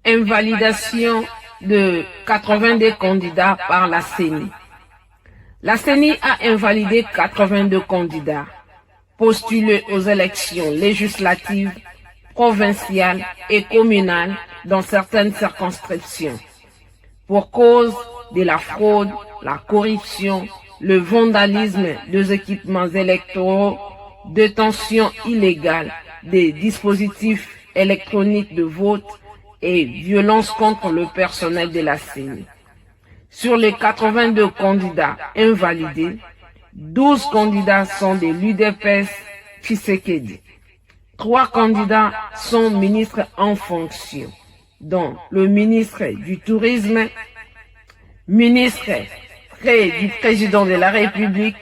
Invalidation de 82 candidats par la CENI. La CENI a invalidé 82 candidats postulés aux élections législatives, provinciales et communales dans certaines circonscriptions pour cause de la fraude, la corruption, le vandalisme des équipements électoraux, détention illégale des dispositifs électroniques de vote et violence contre le personnel de la CENI. Sur les 82 candidats invalidés, 12 candidats sont de l'UDPS Tshisekedi. 3 candidats sont ministres en fonction, dont le ministre du Tourisme, ministre près du président de la République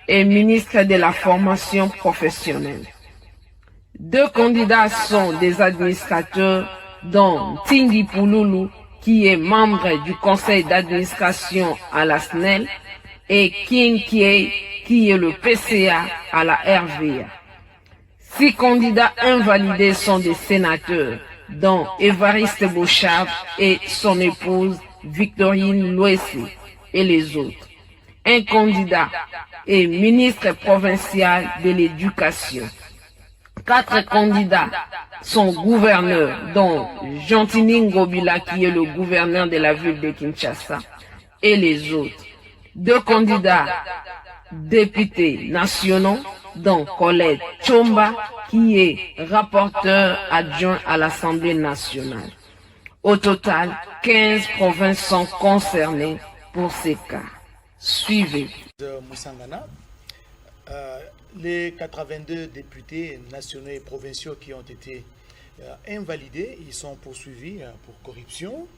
et ministre de la formation professionnelle. 2 candidats sont des administrateurs, dont Tingi Pouloulou, qui est membre du conseil d'administration à la SNEL, et King Kiei, qui est le PCA à la RVA. 6 candidats invalidés sont des sénateurs, dont Évariste Bouchard et son épouse Victorine Loessé, et les autres. Un candidat est ministre provincial de l'éducation. 4 candidats sont gouverneurs, dont Gentini Ngobila, qui est le gouverneur de la ville de Kinshasa, et les autres. 2 candidats députés nationaux, dont Colette Chomba, qui est rapporteur adjoint à l'Assemblée nationale. Au total, 15 provinces sont concernées pour ces cas. Suivez. Les 82 députés nationaux et provinciaux qui ont été invalidés, ils sont poursuivis pour corruption,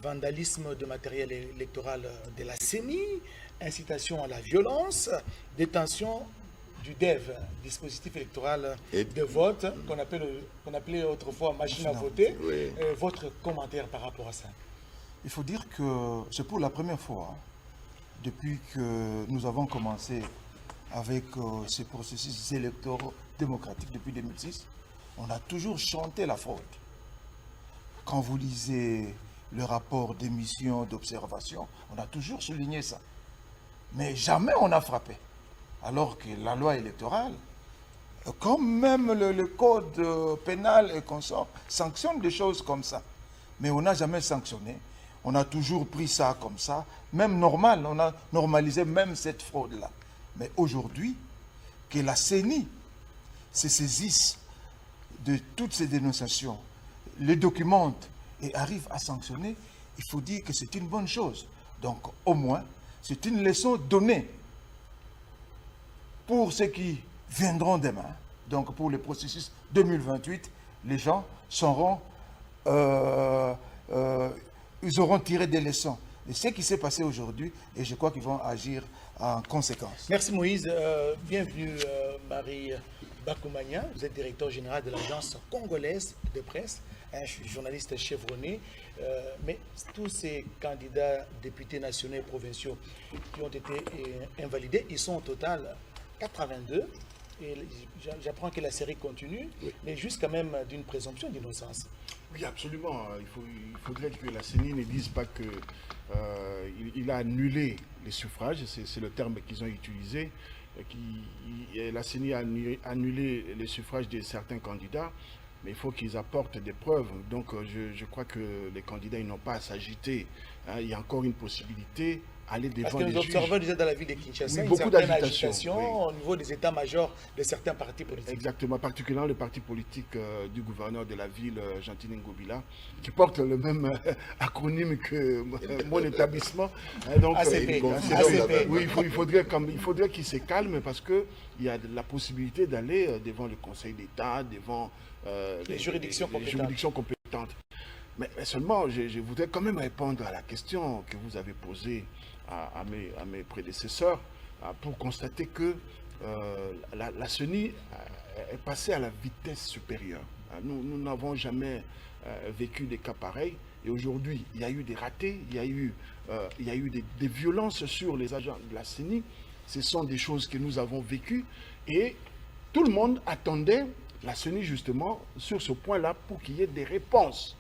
vandalisme de matériel électoral de la CENI, incitation à la violence, détention du DEV, dispositif électoral de vote, qu'on appelait autrefois machine à voter. Oui. Votre commentaire par rapport à ça? Il faut dire que c'est pour la première fois, depuis que nous avons commencé avec ces processus électoraux démocratiques depuis 2006, on a toujours chanté la fraude. Quand vous lisez le rapport d'émission, d'observation, on a toujours souligné ça. Mais jamais on a frappé. Alors que la loi électorale, comme même le code pénal et consort, sanctionne des choses comme ça. Mais on n'a jamais sanctionné. On a toujours pris ça comme ça. Même normal, on a normalisé même cette fraude-là. Mais aujourd'hui, que la CENI se saisisse de toutes ces dénonciations, les documente et arrive à sanctionner, il faut dire que c'est une bonne chose. Donc, au moins, c'est une leçon donnée pour ceux qui viendront demain. Donc, pour le processus 2028, les gens seront, ils auront tiré des leçons de ce qui s'est passé aujourd'hui et je crois qu'ils vont agir en conséquence. Merci Moïse. Bienvenue Marie Bakoumania. Vous êtes directeur général de l'agence congolaise de presse, je suis journaliste chevronné, mais tous ces candidats députés nationaux et provinciaux qui ont été invalidés, ils sont au total 82. Et j'apprends que la série continue, mais jusqu'à même d'une présomption d'innocence. Oui, absolument. Il faudrait que la CENI ne dise pas que il a annulé les suffrages, c'est le terme qu'ils ont utilisé. La CENI a annulé les suffrages de certains candidats, mais il faut qu'ils apportent des preuves. Donc je crois que les candidats n'ont pas à s'agiter. Il y a encore une possibilité. Aller devant parce que les nous observons déjà dans la ville de Kinshasa une certaine agitation au niveau des états-majors de certains partis politiques. Exactement, particulièrement le parti politique du gouverneur de la ville, Gentile Ngobila, qui porte le même acronyme que mon établissement. Donc, ACP. Oui, il faudrait qu'il se calme parce qu'il y a la possibilité d'aller devant le Conseil d'État, devant les juridictions compétentes. Mais seulement, je voudrais quand même répondre à la question que vous avez posée à mes prédécesseurs pour constater que la CENI est passée à la vitesse supérieure. Nous n'avons jamais vécu des cas pareils et aujourd'hui, il y a eu des ratés, il y a eu des violences sur les agents de la CENI. Ce sont des choses que nous avons vécues et tout le monde attendait la CENI justement sur ce point-là pour qu'il y ait des réponses.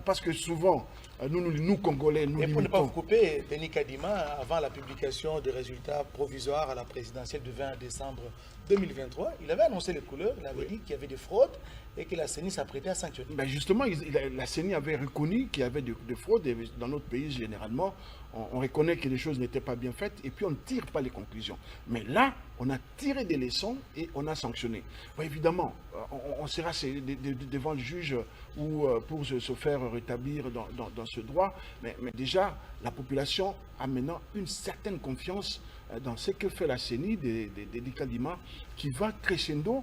Parce que souvent, nous Congolais, nous limitons. Et pour ne pas vous couper, Denis Kadima, avant la publication des résultats provisoires à la présidentielle du 20 décembre 2023, il avait annoncé les couleurs, il avait dit qu'il y avait des fraudes et que la CENI s'apprêtait à sanctionner. Ben justement, la CENI avait reconnu qu'il y avait des fraudes. Et dans notre pays, généralement, on reconnaît que les choses n'étaient pas bien faites et puis on ne tire pas les conclusions. Mais là, on a tiré des leçons et on a sanctionné. Bon, évidemment, on sera devant le juge ou pour se faire rétablir dans ce droit. Mais déjà, la population a maintenant une certaine confiance dans ce que fait la CENI des Kadima qui va crescendo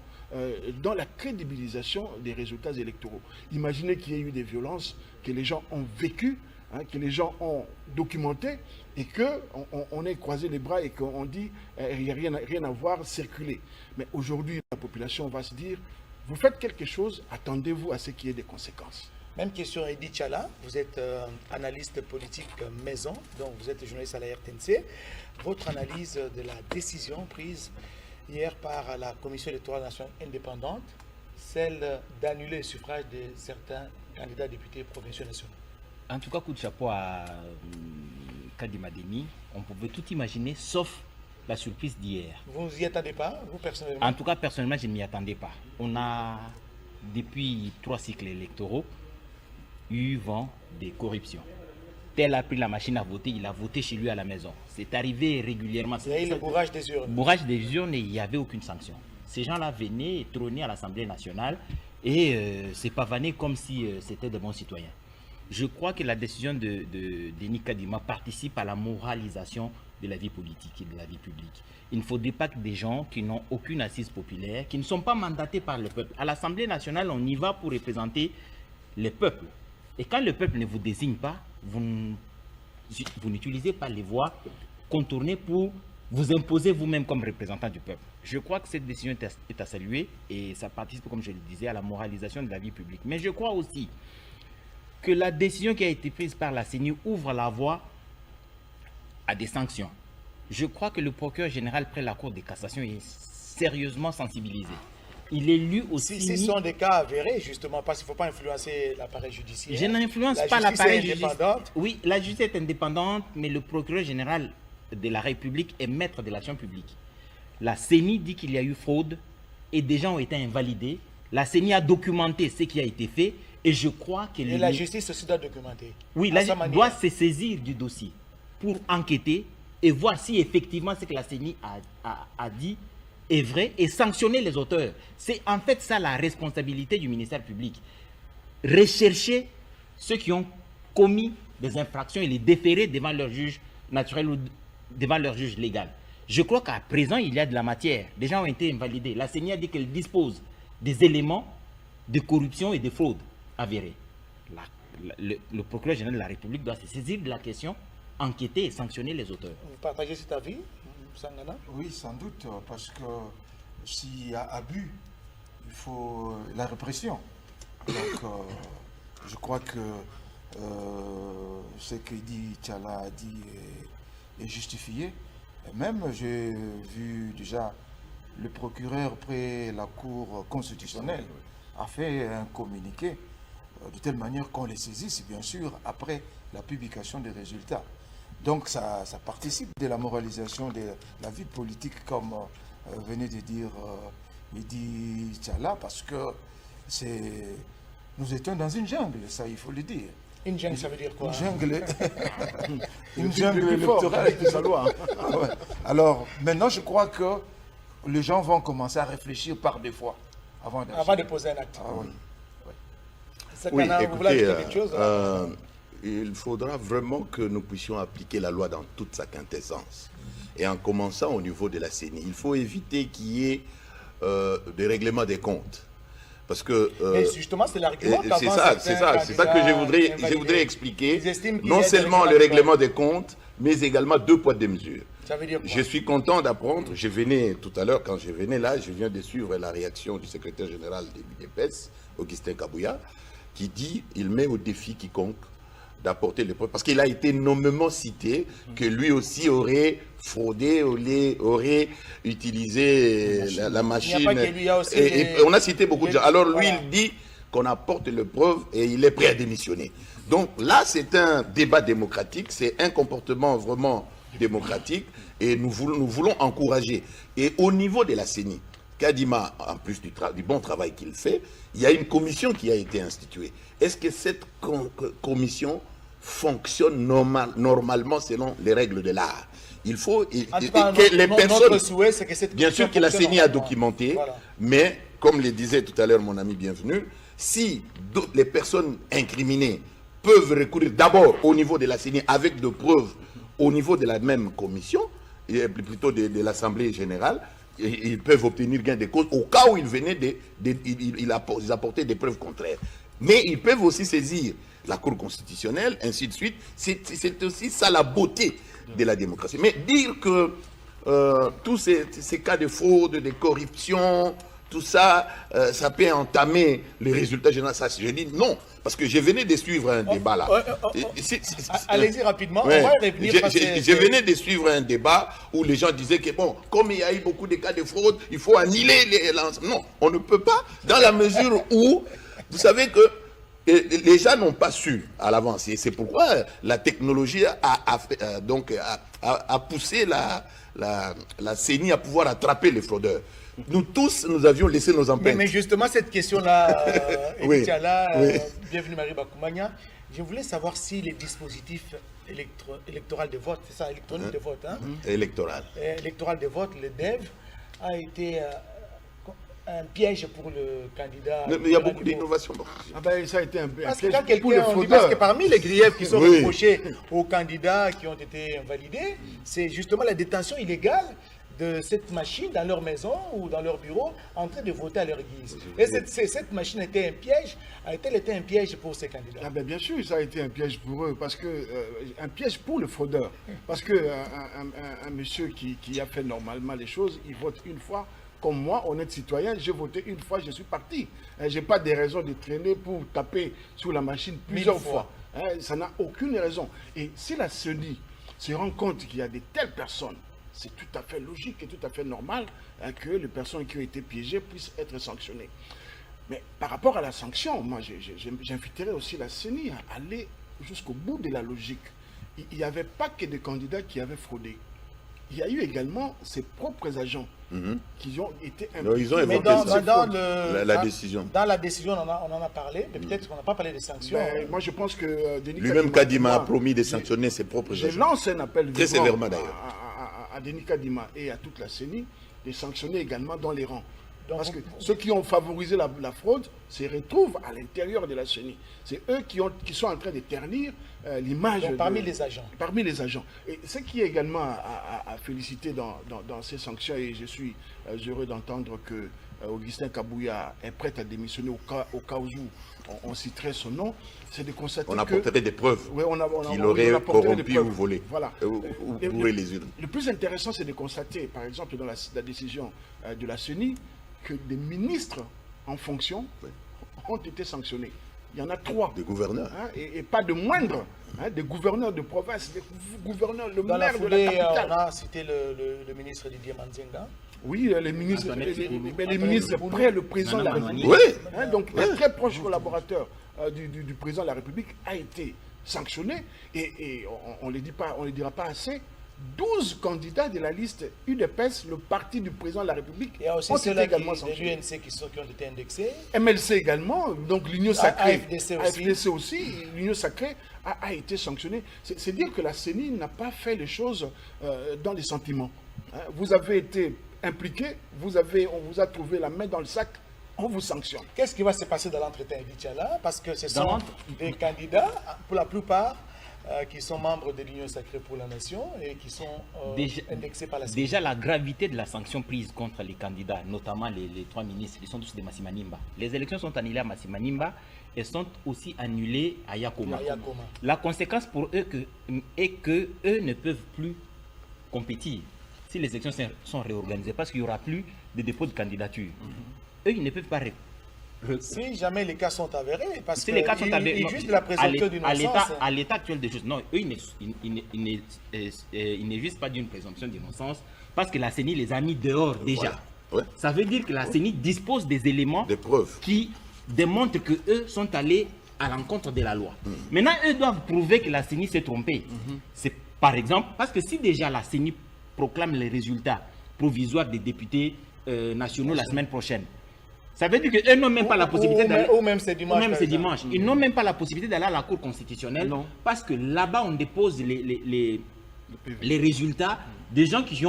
dans la crédibilisation des résultats électoraux. Imaginez qu'il y ait eu des violences que les gens ont vécues, que les gens ont documenté et qu'on ait croisé les bras et qu'on dit il n'y a rien à voir, circuler. Mais aujourd'hui, la population va se dire, vous faites quelque chose, attendez-vous à ce qu'il y ait des conséquences. Même question, Edith Chala, vous êtes analyste politique maison, donc vous êtes journaliste à la RTNC. Votre analyse de la décision prise hier par la Commission électorale nationale indépendante, celle d'annuler le suffrage de certains candidats députés provinciaux nationaux. En tout cas, coup de chapeau à Kadima Deni, on pouvait tout imaginer, sauf la surprise d'hier. Vous ne vous y attendez pas, vous personnellement? En tout cas, personnellement, je ne m'y attendais pas. On a, depuis 3 cycles électoraux, eu vent des corruptions. Tel a pris la machine à voter, il a voté chez lui à la maison. C'est arrivé régulièrement. Il y a eu le bourrage des urnes. Bourrage des urnes et il n'y avait aucune sanction. Ces gens-là venaient trôner à l'Assemblée nationale et se pavaner comme si c'était de bons citoyens. Je crois que la décision de Denis Kadima participe à la moralisation de la vie politique et de la vie publique. Il ne faudrait pas que des gens qui n'ont aucune assise populaire, qui ne sont pas mandatés par le peuple. À l'Assemblée nationale, on y va pour représenter le peuple. Et quand le peuple ne vous désigne pas, vous n'utilisez pas les voies contournées pour vous imposer vous-même comme représentant du peuple. Je crois que cette décision est à saluer et ça participe, comme je le disais, à la moralisation de la vie publique. Mais je crois aussi que la décision qui a été prise par la CENI ouvre la voie à des sanctions. Je crois que le procureur général près la Cour de cassation est sérieusement sensibilisé. Il est lui aussi... Ce sont des cas avérés, justement, parce qu'il ne faut pas influencer l'appareil judiciaire. Je n'influence pas l'appareil judiciaire. Oui, la justice est indépendante, mais le procureur général de la République est maître de l'action publique. La CENI dit qu'il y a eu fraude et des gens ont été invalidés. La CENI a documenté ce qui a été fait et je crois que... Et la justice aussi doit documenter. Oui, la justice doit se saisir du dossier pour enquêter et voir si effectivement ce que la CENI a dit est vrai et sanctionner les auteurs. C'est en fait ça la responsabilité du ministère public. Rechercher ceux qui ont commis des infractions et les déférer devant leur juge naturel ou devant leur juge légal. Je crois qu'à présent, il y a de la matière. Des gens ont été invalidés. La CENI a dit qu'elle dispose des éléments de corruption et de fraude avérés. Le procureur général de la République doit se saisir de la question, enquêter et sanctionner les auteurs. Vous partagez cet avis, Sangana? Oui, sans doute, parce que s'il y a abus, il faut la répression. Donc, Je crois que ce que dit Tchala a dit est justifié. Et même, j'ai vu déjà le procureur près la Cour constitutionnelle a fait un communiqué de telle manière qu'on les saisisse, bien sûr, après la publication des résultats. Donc ça participe de la moralisation de la vie politique, comme venait de dire Mehdi Tchala, parce que nous étions dans une jungle, ça il faut le dire. Une jungle, ça veut dire quoi? Une jungle, une Le jungle plus fort, électorale. avec sa loi. Ah ouais. Alors maintenant, je crois que les gens vont commencer à réfléchir par des fois avant d'agir. Avant de poser un acte. Ah oui. Oui, Sakana, vous voulez écoutez, ajouter quelque chose? il faudra vraiment que nous puissions appliquer la loi dans toute sa quintessence. Et en commençant au niveau de la CENI, il faut éviter qu'il y ait des règlements des comptes. Parce que Mais justement, c'est l'argument c'est ça que je voudrais expliquer. Ils estiment qu'il y Non a des seulement le règlements règlement des comptes, mais également 2 poids 2 mesures. Ça veut dire quoi? Je suis content d'apprendre, je venais tout à l'heure, quand je venais là, je viens de suivre la réaction du secrétaire général de l'UDPS, Augustin Kabouya, qui dit il met au défi quiconque d'apporter les preuves, parce qu'il a été nommément cité que lui aussi aurait fraudé, aurait utilisé la machine. Il n'y a pas que lui, il y a aussi Et on a cité beaucoup de gens. Alors lui, il dit qu'on apporte les preuves et il est prêt à démissionner. Donc là, c'est un débat démocratique, c'est un comportement vraiment démocratique et nous voulons encourager. Et au niveau de la CENI, Kadima, en plus du bon travail qu'il fait, il y a une commission qui a été instituée. Est-ce que cette commission fonctionne normalement selon les règles de l'art? Il faut En tout cas, que les notre personnes... souhait, c'est que cette Bien sûr que la CENI a documenté, Voilà. mais comme le disait tout à l'heure mon ami bienvenu, si les personnes incriminées peuvent recourir d'abord au niveau de la CENI avec de preuves au niveau de la même commission, et plutôt de l'Assemblée générale, ils peuvent obtenir gain de cause au cas où ils venaient ils apportaient des preuves contraires. Mais ils peuvent aussi saisir la Cour constitutionnelle, ainsi de suite. C'est aussi ça la beauté de la démocratie. Mais dire que tous ces cas de fraude, de corruption, tout ça, ça peut entamer les résultats généraux. Ça, je dis non, parce que je venais de suivre un débat là. Allez-y rapidement, Ouais. on va y revenir. parce que Je venais de suivre un débat où les gens disaient que bon, comme il y a eu beaucoup de cas de fraude, il faut annuler les lancements. Non, on ne peut pas, dans la mesure où, vous savez que les gens n'ont pas su à l'avance. Et c'est pourquoi la technologie a poussé la CENI à pouvoir attraper les fraudeurs. Nous tous, nous avions laissé nos empreintes. Mais justement, cette question-là, Oui, oui. Bienvenue Marie Bakoumania, je voulais savoir si les dispositifs électoraux de vote, c'est ça, électronique de vote, hein, Électoral. électoral de vote, le DEV, a été un piège pour le candidat. Mais il y a beaucoup d'innovations. Bon. Ah ben, ça a été un Parce que piège quand pour le quelqu'un, on dit parce que fraudeur. parmi les griefs qui sont Oui. reprochés aux candidats qui ont été invalidés, c'est justement la détention illégale de cette machine dans leur maison ou dans leur bureau en train de voter à leur guise. Et cette machine était un piège, a-t-elle été un piège pour ces candidats? Ah ben bien sûr, ça a été un piège pour eux, parce que un piège pour le fraudeur. Parce que un monsieur qui a fait normalement les choses, il vote une fois. Comme moi, honnête citoyen, j'ai voté une fois, je suis parti. Je n'ai pas de raison de traîner pour taper sur la machine plusieurs fois. Ça n'a aucune raison. Et si la CENI se rend compte qu'il y a de telles personnes, c'est tout à fait logique et tout à fait normal que les personnes qui ont été piégées puissent être sanctionnées. Mais par rapport à la sanction, moi, j'inviterais aussi la CENI à aller jusqu'au bout de la logique. Il n'y avait pas que des candidats qui avaient fraudé. Il y a eu également ses propres agents qui ont été Non, ils ont Mais évoqué la décision. Dans la décision, on en a parlé, mais peut-être qu'on n'a pas parlé des sanctions. Ben, moi, je pense que Denis Lui-même, Kadima a promis de sanctionner ses propres Je agents. lance un appel Très vibrant sévèrement, d'ailleurs. à Denis Kadima et à toute la CENI de sanctionner également dans les rangs. Donc, Parce que ceux qui ont favorisé la fraude se retrouvent à l'intérieur de la CENI. C'est eux qui sont en train de ternir l'image. Donc, parmi les agents. Parmi les agents. Et ce qui est également à féliciter dans ces sanctions, et je suis heureux d'entendre que Augustin Kabouya est prêt à démissionner au cas où on citerait son nom, c'est de constater On apporterait des preuves Oui, qu'il aurait apporterait des corrompu preuves. ou volé. Voilà. Ou bourré les urnes. Le plus intéressant, c'est de constater, par exemple, dans la décision de la CENI, que des ministres en fonction ont été sanctionnés. il y en a 3. Des gouverneurs. Hein, et pas de moindre, hein, des gouverneurs de province, des gouverneurs, le Dans la maire de la foulée, capitale. on a cité le ministre Didier Manzenga. Oui, les ministres, les ministres Boulou. près le président de la Manon République. Oui. Hein, donc, un très proche collaborateur du président de la République a été sanctionné. Et on ne le dira pas assez. 12 candidats de la liste UDPS, le parti du président de la République, Il y a aussi ont été ceux-là également de sanctionnés. l'UNC qui ont été indexés. MLC également, donc l'Union sacrée, AFDC aussi, l'Union sacrée a été sanctionnée. C'est dire que la CENI n'a pas fait les choses dans les sentiments. Hein, vous avez été impliqué, on vous a trouvé la main dans le sac, on vous sanctionne. Qu'est-ce qui va se passer dans l'entretien Edichala? Parce que ce sont Dans des candidats, pour la plupart, qui sont membres de l'Union sacrée pour la nation et qui sont indexés par la CENI. Déjà, la gravité de la sanction prise contre les candidats, notamment les 3 ministres, ils sont tous de Massimanimba. Les élections sont annulées à Massimanimba et sont aussi annulées à Yakoma. La conséquence pour eux est que eux ne peuvent plus compétir si les élections sont réorganisées parce qu'il n'y aura plus de dépôt de candidature. Eux, ils ne peuvent pas si jamais les cas sont avérés, parce si les cas sont avérés, il juste de la présomption d'innocence. À l'état actuel des choses, non, eux, ils ne justent pas d'une présomption d'innocence parce que la CENI les a mis dehors déjà. Voilà. Ouais. Ça veut dire que la CENI dispose des éléments Des preuves. qui démontrent qu'eux sont allés à l'encontre de la loi. Maintenant, eux doivent prouver que la CENI s'est trompée. C'est par exemple, parce que si déjà la CENI proclame les résultats provisoires des députés nationaux la semaine prochaine, ça veut dire qu'eux n'ont même pas la possibilité d'aller... Ou même c'est dimanche. Ils n'ont même pas la possibilité d'aller à la Cour constitutionnelle parce que là-bas, on dépose les résultats des gens qui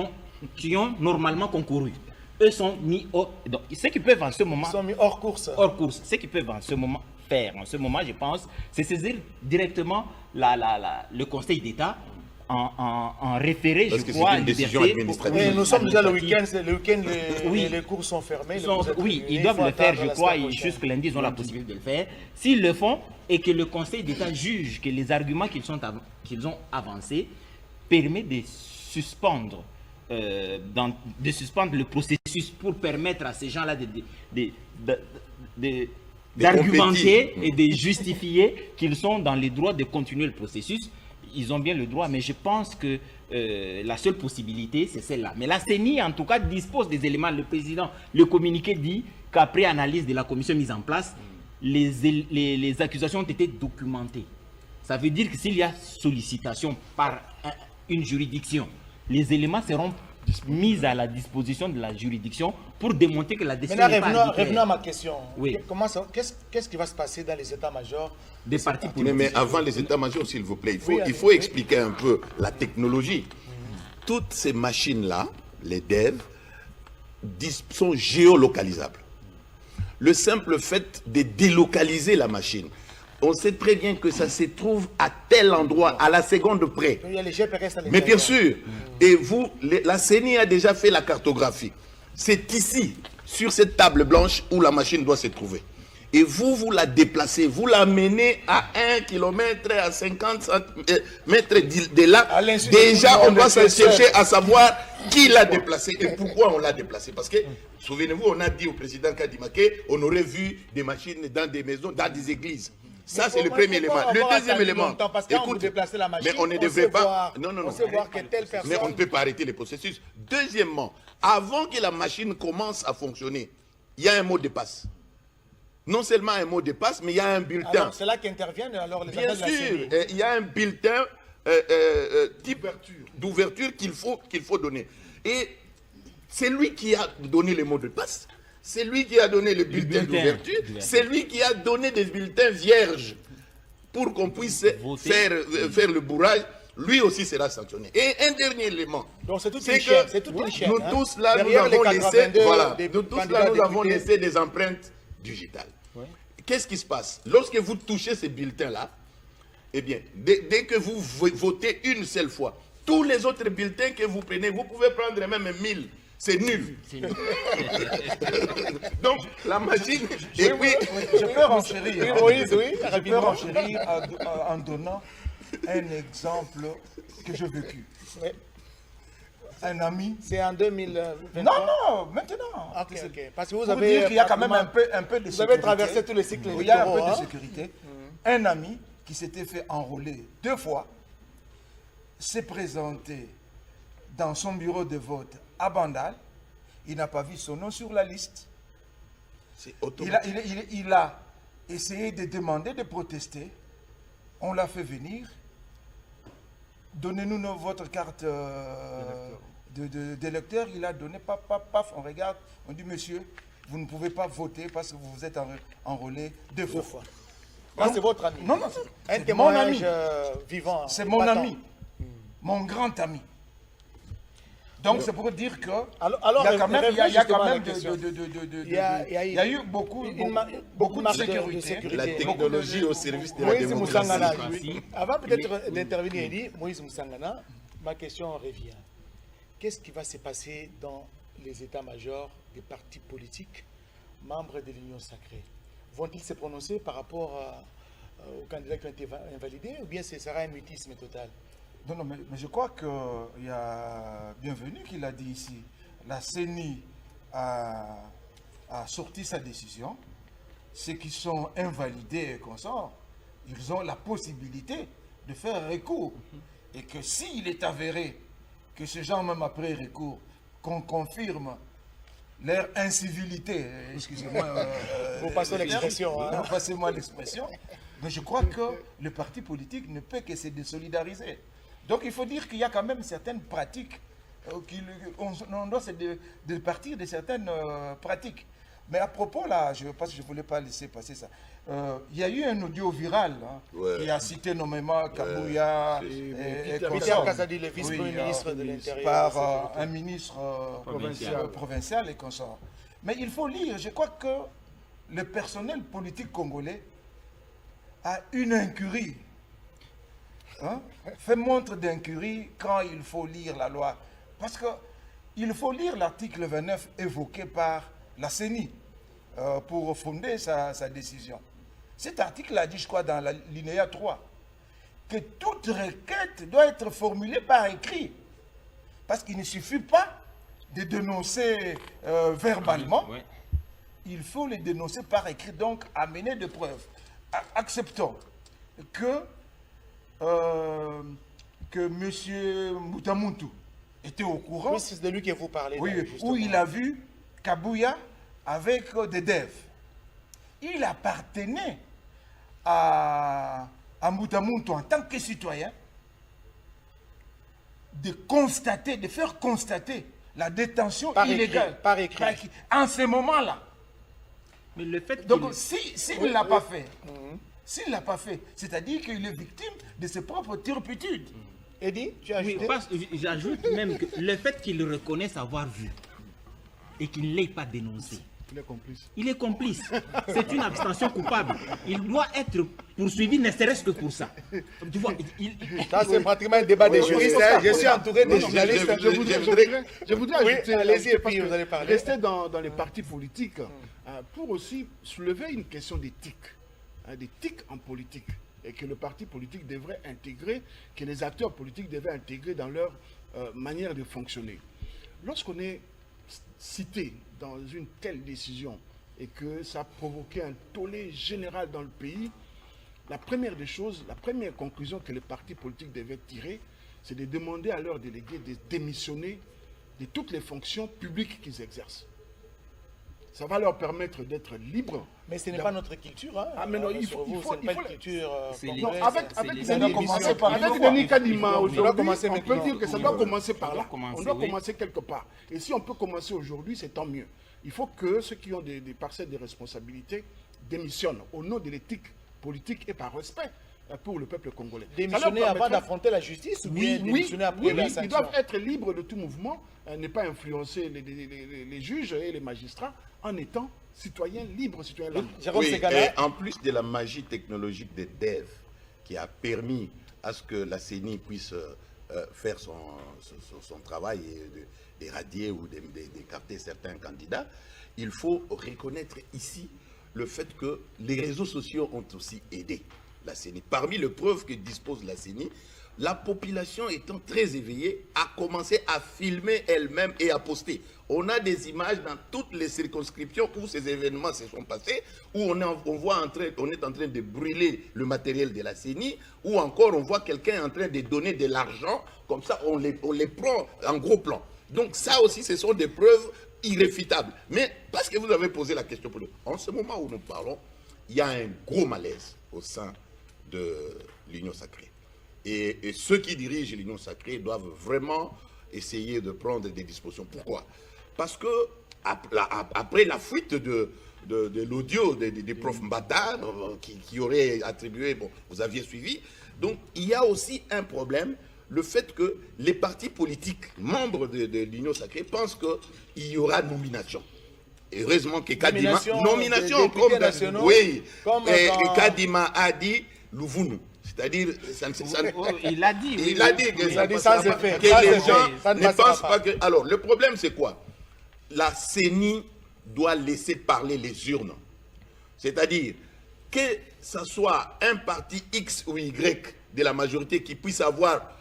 ont normalement concouru. Eux sont mis hors... Donc, ce qu'ils peuvent en ce moment... Ils sont mis hors course. Hors course. Ce qu'ils peuvent en ce moment faire, en ce moment, je pense, c'est saisir directement le Conseil d'État en référé, Parce je que crois, c'est une décision administrative. Mais nous sommes déjà le week-end, Oui. les cours sont fermés. Oui, ils doivent le faire, je crois, et jusque lundi, ils ont la possibilité de le faire. S'ils le font et que le Conseil d'État juge que les arguments qu'ils ont avancés permettent de suspendre le processus pour permettre à ces gens-là d'argumenter et de justifier qu'ils sont dans les droits de continuer le processus. Ils ont bien le droit, mais je pense que la seule possibilité, c'est celle-là. Mais la CENI, en tout cas, dispose des éléments. Le président, le communiqué dit qu'après analyse de la commission mise en place, les accusations ont été documentées. Ça veut dire que s'il y a sollicitation par une juridiction, les éléments seront mis à la disposition de la juridiction pour démontrer que la décision n'est pas arbitraire. Revenons à ma question. Oui. Qu'est-ce qui va se passer dans les états-majors des partis politiques? Mais avant les états-majors, s'il vous plaît, il faut expliquer un peu la technologie. Toutes ces machines-là, les devs, sont géolocalisables. Le simple fait de délocaliser la machine, on sait très bien que ça se trouve à tel endroit, à la seconde près. Il y a les GPS à Mais bien sûr, et vous, la CENI a déjà fait la cartographie. C'est ici, sur cette table blanche, où la machine doit se trouver. Et vous la déplacez, vous la menez à 1 km, à 50 mètres de là. Déjà, on doit se chercher à savoir qui l'a déplacé et pourquoi on l'a déplacé. Parce que, souvenez-vous, on a dit au président Kadimake, on aurait vu des machines dans des maisons, dans des églises. Ça, c'est le premier élément. Le deuxième élément, écoute, mais on ne devrait pas... Non, mais on ne peut pas arrêter le processus. Deuxièmement, avant que la machine commence à fonctionner, il y a un mot de passe. Non seulement un mot de passe, mais il y a un bulletin. C'est là qu'interviennent alors les Bien sûr, il y a un bulletin type d'ouverture qu'il faut donner. Et c'est lui qui a donné le mot de passe. C'est lui qui a donné le bulletin d'ouverture. C'est lui qui a donné des bulletins vierges pour qu'on puisse faire le bourrage. Lui aussi sera sanctionné. Et un dernier élément. Donc c'est toute une chaîne. Nous tous là, nous avons laissé des empreintes digitales. Qu'est-ce qui se passe? Lorsque vous touchez ces bulletins-là, eh bien, dès que vous votez une seule fois, tous les autres bulletins que vous prenez, vous pouvez prendre même 1000. C'est nul. Donc, la machine... Je peux renchérir. Je peux renchérir en donnant un exemple que j'ai vécu. un ami. C'est en 2023. Non, maintenant. Ok, ok. Parce que vous Pour avez... dire qu'il y a quand même un peu de sécurité. Vous avez traversé tous les cycles Il y a un électoraux, peu de hein. sécurité. Un ami qui s'était fait enrôler 2 fois s'est présenté dans son bureau de vote à Bandal. Il n'a pas vu son nom sur la liste. C'est Il automatique. il a essayé de demander de protester. On l'a fait venir. Donnez-nous votre carte d'électeur. Il a donné, paf, paf, paf. On regarde, on dit, monsieur, vous ne pouvez pas voter parce que vous vous êtes enrôlé 2 fois. Ah, c'est votre ami. Non, non, Un c'est mon témoignage ami. vivant. C'est mon épatant. ami. Mon grand ami. Donc c'est pour dire que Alors, il y a quand même, il y a justement quand à la même question. il y a eu beaucoup de marge de sécurité. sécurité. La technologie au service de la Moïse Moussangana. démocratie. Oui. Avant peut-être d'intervenir, il dit, Moïse Moussangana, ma question revient. Qu'est-ce qui va se passer dans les états-majors des partis politiques membres de l'Union sacrée? Vont-ils se prononcer par rapport aux candidats qui ont été invalidés ou bien ce sera un mutisme total? Non, non, mais je crois qu'il y a Bienvenu qui l'a dit ici. La CENI a sorti sa décision. Ceux qui sont invalidés et consorts, ils ont la possibilité de faire recours. Et que s'il est avéré que ces gens, même après recours, qu'on confirme leur incivilité, excusez-moi. Vous passez l'expression. Hein. Passez-moi l'expression. Mais je crois que le parti politique ne peut que se désolidariser. Donc il faut dire qu'il y a quand même certaines pratiques, on doit se départir de certaines pratiques. Mais à propos là, parce que je ne voulais pas laisser passer ça, il y a eu un audio viral qui a cité nommément Kabouya et Peter Kazadi, le vice-premier ministre de l'Intérieur. Par un ministre provincial et consort. Mais il faut lire, je crois que le personnel politique congolais a une incurie. Fait montre d'incurie quand il faut lire la loi. Parce qu'il faut lire l'article 29 évoqué par la CENI pour fonder sa décision. Cet article a dit, je crois, dans la linéa 3, que toute requête doit être formulée par écrit. Parce qu'il ne suffit pas de dénoncer verbalement, il faut les dénoncer par écrit, donc amener des preuves. Acceptons que M. Moutamuntu était au courant. Oui, c'est de lui que vous parlez. Oui, là, où il a vu Kabouya avec des devs. Il appartenait à Moutamuntu en tant que citoyen de constater, de faire constater la détention illégale. Par écrit. En ce moment-là. Mais le fait Donc, s'il ne l'a pas fait, s'il ne l'a pas fait, c'est-à-dire qu'il est victime de ses propres turpitudes. Eddy, tu as Oui, ajouté? j'ajoute même que le fait qu'il reconnaisse avoir vu et qu'il ne l'ait pas dénoncé, Il est complice. il est complice. C'est une abstention coupable. Il doit être poursuivi, ne serait-ce que pour ça. Tu vois, Ça, c'est pratiquement un débat des juristes. Hein. Je suis entouré de journalistes. Je voudrais Oui, ajouter, allez-y, et parce puis que vous allez parler. Rester dans les partis politiques pour aussi soulever une question d'éthique, d'éthique en politique, et que le parti politique devrait intégrer, que les acteurs politiques devraient intégrer dans leur manière de fonctionner. Lorsqu'on est cité dans une telle décision et que ça a provoqué un tollé général dans le pays, la première des choses, la première conclusion que les partis politiques devaient tirer, c'est de demander à leurs délégués de démissionner de toutes les fonctions publiques qu'ils exercent. Ça va leur permettre d'être libres. Mais ce n'est pas notre culture. Hein. Ah, mais non, il faut c'est pas une culture. Non, avec avec Denis Kadima, aujourd'hui, commencer on peut maintenant. dire que ça doit commencer par là. commencer, On doit oui. commencer quelque part. Et si on peut commencer aujourd'hui, c'est tant mieux. Il faut que ceux qui ont des parcelles de responsabilité démissionnent au nom de l'éthique politique et par respect pour le peuple congolais. Démissionner avant d'affronter la justice ou bien démissionner après la ils sanction? doivent être libres de tout mouvement, ne pas influencer les juges et les magistrats en étant citoyens libres, citoyens lambda. Jérôme Oui, Segala. et en plus de la magie technologique des devs qui a permis à ce que la CENI puisse faire son travail et d'éradier ou d'écarter certains candidats, il faut reconnaître ici le fait que les réseaux sociaux ont aussi aidé la CENI. Parmi les preuves que dispose la CENI, la population étant très éveillée, a commencé à filmer elle-même et à poster. On a des images dans toutes les circonscriptions où ces événements se sont passés, où on est en train de brûler le matériel de la CENI, ou encore on voit quelqu'un en train de donner de l'argent, comme ça on les prend en gros plan. Donc ça aussi, ce sont des preuves irréfutables. Mais parce que vous avez posé la question pour nous, en ce moment où nous parlons, il y a un gros malaise au sein de l'Union sacrée. Et ceux qui dirigent l'Union sacrée doivent vraiment essayer de prendre des dispositions. Pourquoi? Parce que après la fuite de l'audio des profs Mbata qui aurait attribué, bon, vous aviez suivi, donc il y a aussi un problème, le fait que les partis politiques membres de l'Union sacrée pensent qu'il y aura nomination. Et heureusement que Kadima, nomination comme oui, et Kadima a dit Louvounou. C'est-à-dire, il a dit. Il a dit que ça dit sans effet. Que les gens ne pensent pas que... Alors, le problème, c'est quoi? La CENI doit laisser parler les urnes. C'est-à-dire que ce soit un parti X ou Y de la majorité qui puisse avoir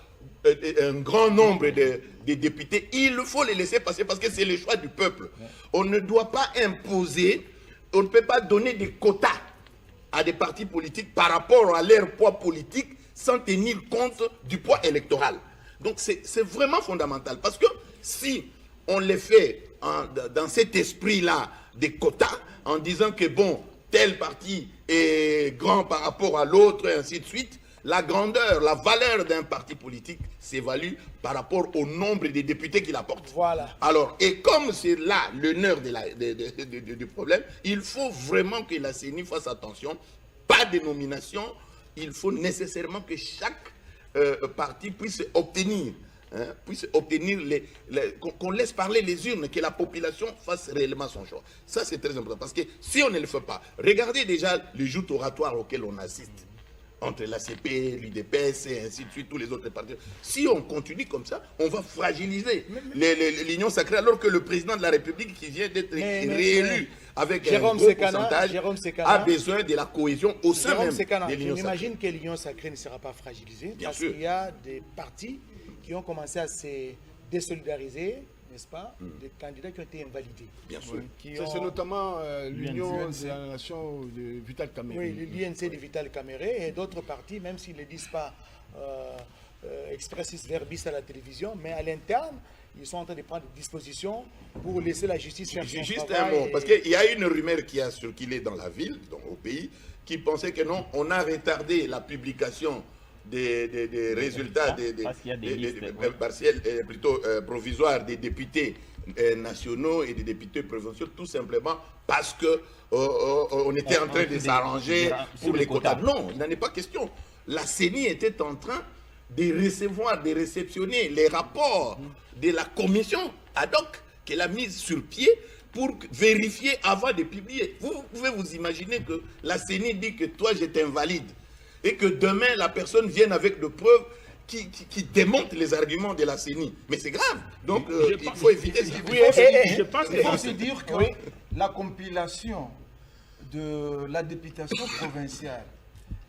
un grand nombre de députés, il faut les laisser passer parce que c'est le choix du peuple. On ne doit pas imposer, on ne peut pas donner des quotas à des partis politiques par rapport à leur poids politique sans tenir compte du poids électoral. Donc c'est vraiment fondamental parce que si on les fait dans cet esprit-là des quotas en disant que bon, tel parti est grand par rapport à l'autre et ainsi de suite, la grandeur, la valeur d'un parti politique s'évalue par rapport au nombre de députés qu'il apporte. Voilà. Alors, et comme c'est là le nerf du problème, il faut vraiment que la CENI fasse attention. Pas de nomination, il faut nécessairement que chaque parti puisse obtenir, qu'on laisse parler les urnes, que la population fasse réellement son choix. Ça, c'est très important, parce que si on ne le fait pas, regardez déjà les joutes oratoires auxquelles on assiste. Entre l'ACP, l'UDPS et ainsi de suite, tous les autres partis. Si on continue comme ça, on va fragiliser l'Union sacrée, alors que le président de la République qui vient d'être réélu avec un gros pourcentage a besoin de la cohésion au sein même de l'Union sacrée. J'imagine que l'Union sacrée ne sera pas fragilisée parce qu'il y a des partis qui ont commencé à se désolidariser, n'est-ce pas, des candidats qui ont été invalidés. Bien sûr. C'est notamment l'Union de la Nation de Vital Kamere. Oui, l'UNC de Vital Kamere et d'autres partis, même s'ils ne le disent pas expressis verbis à la télévision, mais à l'interne, ils sont en train de prendre des dispositions pour laisser la justice faire son Juste travail. un mot, parce qu'il y a une rumeur qui a circulé dans la ville, au pays, qui pensait que non, on a retardé la publication des résultats partiels, plutôt provisoires des députés nationaux et des députés provinciaux, tout simplement parce que on était en train de s'arranger pour les quotas. Non, il n'en est pas question. La CENI était en train de recevoir, de réceptionner les rapports de la commission ad hoc qu'elle a mise sur pied pour vérifier avant de publier. Vous pouvez vous imaginer que la CENI dit que toi je t'invalide et que demain la personne vienne avec des preuves qui démontrent les arguments de la CENI. Mais c'est grave. Donc il faut éviter ce qui... Je pense qu'il faut aussi dire que la compilation de la députation provinciale,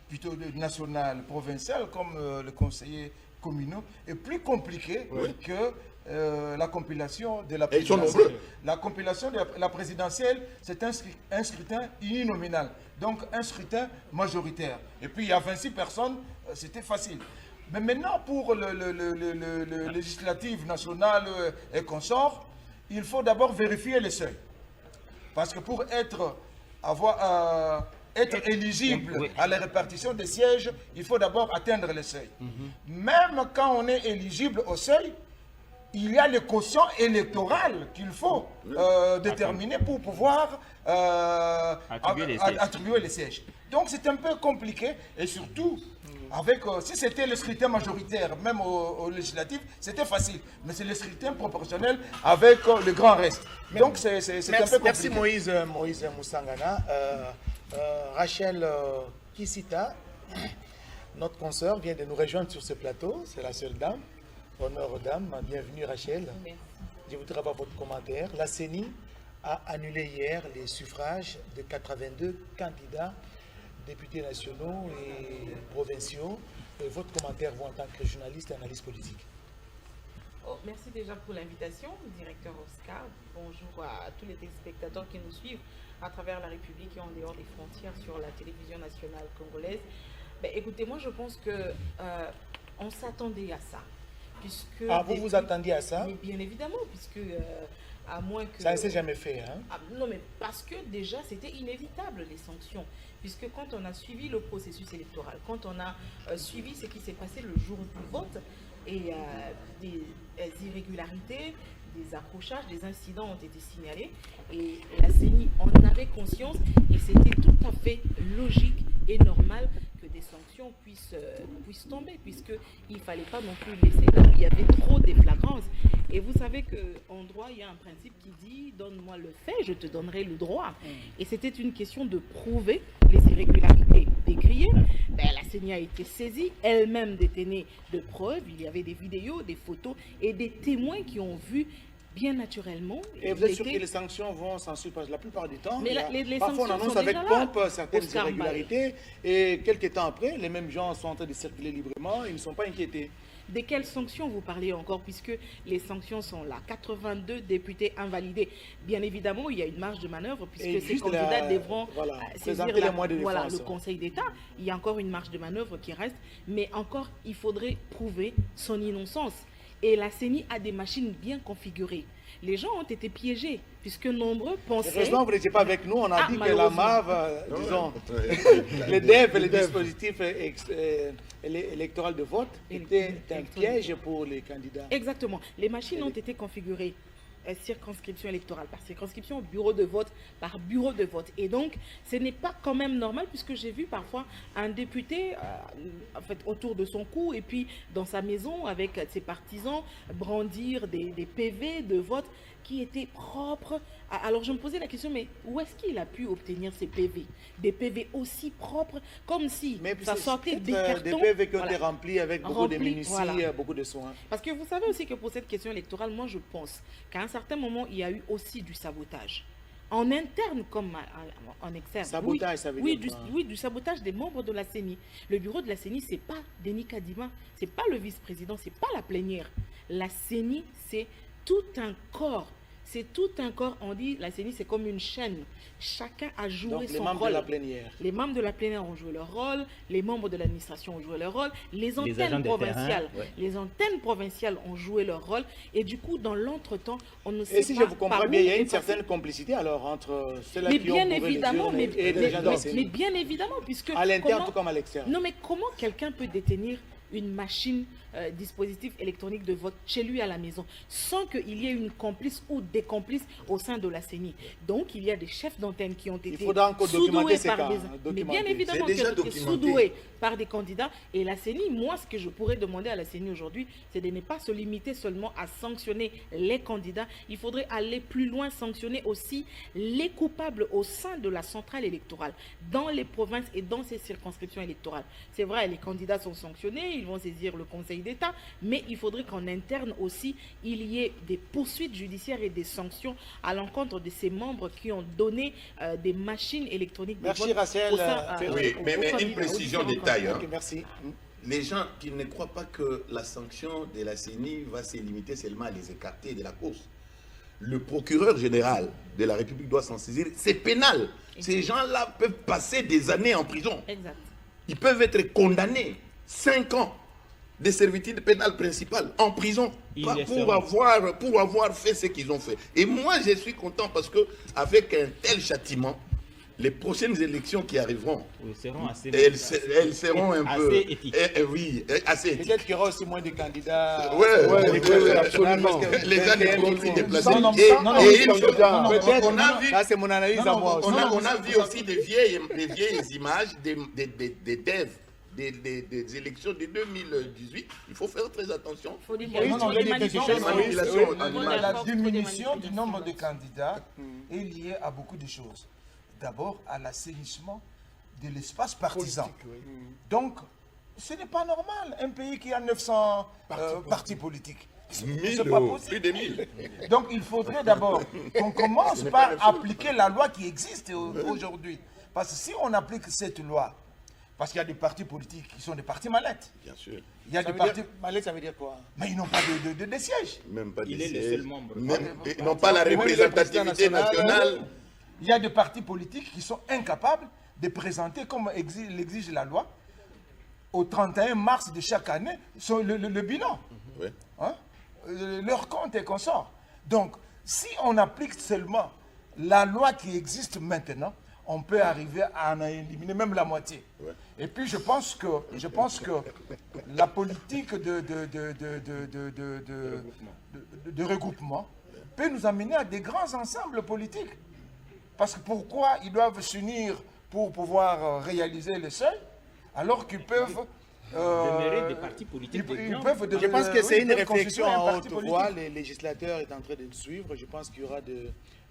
plutôt nationale, provinciale, comme le conseiller communaux, est plus compliquée que la compilation de la présidentielle. La compilation de la présidentielle, c'est un scrutin uninominal, donc un scrutin majoritaire. Et puis il y a 26 personnes, c'était facile. Mais maintenant, pour le législatif national et consort, il faut d'abord vérifier les seuils. Parce que pour être éligible à la répartition des sièges, il faut d'abord atteindre les seuils. Même quand on est éligible au seuil, il y a les quotients électoraux qu'il faut déterminer pour pouvoir attribuer les sièges. Donc c'est un peu compliqué et surtout, avec, si c'était le scrutin majoritaire, même au législatif, c'était facile. Mais c'est le scrutin proportionnel avec le grand reste. Donc c'est un peu compliqué. Merci Moïse Moussangana. Rachel Kissita, notre consoeur, vient de nous rejoindre sur ce plateau. C'est la seule dame. Honneur aux dames. Bienvenue Rachel. Merci. Je voudrais avoir votre commentaire. La CENI a annulé hier les suffrages de 82 candidats, députés nationaux et provinciaux, votre commentaire, vous, en tant que journaliste et analyste politique. Oh, merci déjà pour l'invitation, directeur Oscar. Bonjour à tous les téléspectateurs qui nous suivent à travers la République et en dehors des frontières sur la télévision nationale congolaise. Ben, écoutez, moi je pense que on s'attendait à ça. Puisque vous vous attendiez à ça? Mais bien évidemment, puisque à moins que... Ça ne s'est jamais fait, hein? Non, mais parce que déjà c'était inévitable les sanctions. Puisque quand on a suivi le processus électoral, quand on a suivi ce qui s'est passé le jour du vote, et des irrégularités, des accrochages, des incidents ont été signalés et la CENI en avait conscience et c'était tout à fait logique et normal que des sanctions puissent tomber puisqu'il ne fallait pas non plus laisser là. Il y avait trop de flagrances. Et vous savez qu'en droit, il y a un principe qui dit « donne-moi le fait, je te donnerai le droit ». Et c'était une question de prouver les irrégularités décriées. Ben, la CENI a été saisie, elle-même détenue de preuves. Il y avait des vidéos, des photos et des témoins qui ont vu bien naturellement. Et vous êtes sûr que les sanctions vont s'en suivre la plupart du temps? Mais les parfois on sanctions annonce sont avec déjà là. pompe certaines irrégularités et quelques temps après, les mêmes gens sont en train de circuler librement, ils ne sont pas inquiétés. De quelles sanctions vous parlez encore, puisque les sanctions sont là? 82 députés invalidés. Bien évidemment, il y a une marge de manœuvre, puisque ces candidats devront saisir le Conseil d'État. Il y a encore une marge de manœuvre qui reste, mais encore, il faudrait prouver son innocence. Et la CENI a des machines bien configurées. Les gens ont été piégés, puisque nombreux pensaient... Heureusement, vous n'étiez pas avec nous, on a dit que la MAV, disons, les DEV et les dispositifs électoraux de vote étaient un piège pour les candidats. Exactement. Les machines ont été configurées circonscription électorale par circonscription, bureau de vote par bureau de vote. Et donc, ce n'est pas quand même normal, puisque j'ai vu parfois un député en fait, autour de son cou et puis dans sa maison avec ses partisans brandir des PV de vote qui étaient propres. Alors je me posais la question, mais où est-ce qu'il a pu obtenir ces PV? Des PV aussi propres, comme si ça sortait des cartons. Des PV qui ont été remplis avec beaucoup de minutie, beaucoup de soins. Parce que vous savez aussi que pour cette question électorale, moi je pense qu'à un certain moment, il y a eu aussi du sabotage. En interne comme en externe. Sabotage, ça veut dire quoi? Oui, du sabotage des membres de la CENI. Le bureau de la CENI, ce n'est pas Denis Kadima, ce n'est pas le vice-président, ce n'est pas la plénière. La CENI, c'est tout un corps. C'est tout un corps, on dit, la CENI c'est comme une chaîne. Chacun a joué son rôle. Les membres de la plénière. Les membres de la plénière ont joué leur rôle, les membres de l'administration ont joué leur rôle, les antennes provinciales ont joué leur rôle. Et du coup, dans l'entretemps, on ne sait pas. Et si je vous comprends bien, il y a une certaine complicité alors entre ceux-là qui ont bourré les urnes et les gens de la CENI. Mais bien évidemment, puisque... À l'interne tout comme à l'externe. Non, mais comment quelqu'un peut détenir une machine, dispositif électronique de vote chez lui à la maison, sans qu'il y ait une complice ou des complices au sein de la CENI? Donc, il y a des chefs d'antenne qui ont été sous-doués par mais bien évidemment qui ont été sous-doués par des candidats. Et la CENI, moi, ce que je pourrais demander à la CENI aujourd'hui, c'est de ne pas se limiter seulement à sanctionner les candidats. Il faudrait aller plus loin, sanctionner aussi les coupables au sein de la centrale électorale, dans les provinces et dans ces circonscriptions électorales. C'est vrai, les candidats sont sanctionnés, ils vont saisir le Conseil d'État, mais il faudrait qu'en interne aussi, il y ait des poursuites judiciaires et des sanctions à l'encontre de ces membres qui ont donné des machines électroniques de vote. Merci Rachel. Oui, mais une précision détail. Okay, merci. Les gens qui ne croient pas que la sanction de la CENI va se limiter seulement à les écarter de la course. Le procureur général de la République doit s'en saisir. C'est pénal. Exact. Ces gens-là peuvent passer des années en prison. Exact. Ils peuvent être condamnés 5 ans de servitude pénale principale en prison pour avoir fait ce qu'ils ont fait. Et moi, je suis content parce que avec un tel châtiment, les prochaines élections qui arriveront, elles seront un peu éthiques. Oui, assez éthiques. Peut-être qu'il y aura aussi moins de candidats. Oui, absolument. Les gens ne pourront plus déplacer. Ça, c'est mon analyse à moi aussi. On a vu aussi des vieilles images des devs. Des élections de 2018, il faut faire très attention. La diminution du nombre de candidats est liée à beaucoup de choses. D'abord, à l'assainissement de l'espace partisan. Donc, ce n'est pas normal, un pays qui a 900 partis politiques. C'est pas possible. Plus de 1000. Donc, il faudrait d'abord qu'on commence par appliquer la loi qui existe aujourd'hui. Parce que si on applique cette loi, Parce qu'il y a des partis politiques qui sont des partis mallettes. Bien sûr. Il y a Ça des veut partis... dire, Malais, ça veut dire quoi? Mais ils n'ont pas de sièges. Même pas Il des est le sièges. seul membre. Ils n'ont pas la Même le représentativité président national, nationale. Il y a des partis politiques qui sont incapables de présenter, comme l'exige la loi, au 31 mars de chaque année, le bilan. Oui. Hein, leur compte et consort. Donc, si on applique seulement la loi qui existe maintenant, on peut arriver à en éliminer même la moitié. Ouais. Et puis, je pense que la politique de regroupement peut nous amener à des grands ensembles politiques. Parce que pourquoi ils doivent s'unir pour pouvoir réaliser le seuil, alors qu'ils peuvent... Demeurer des partis politiques. Je pense que c'est une réflexion constituer un à parti haute politique. voix. Les législateurs est en train de le suivre. Je pense qu'il y aura de...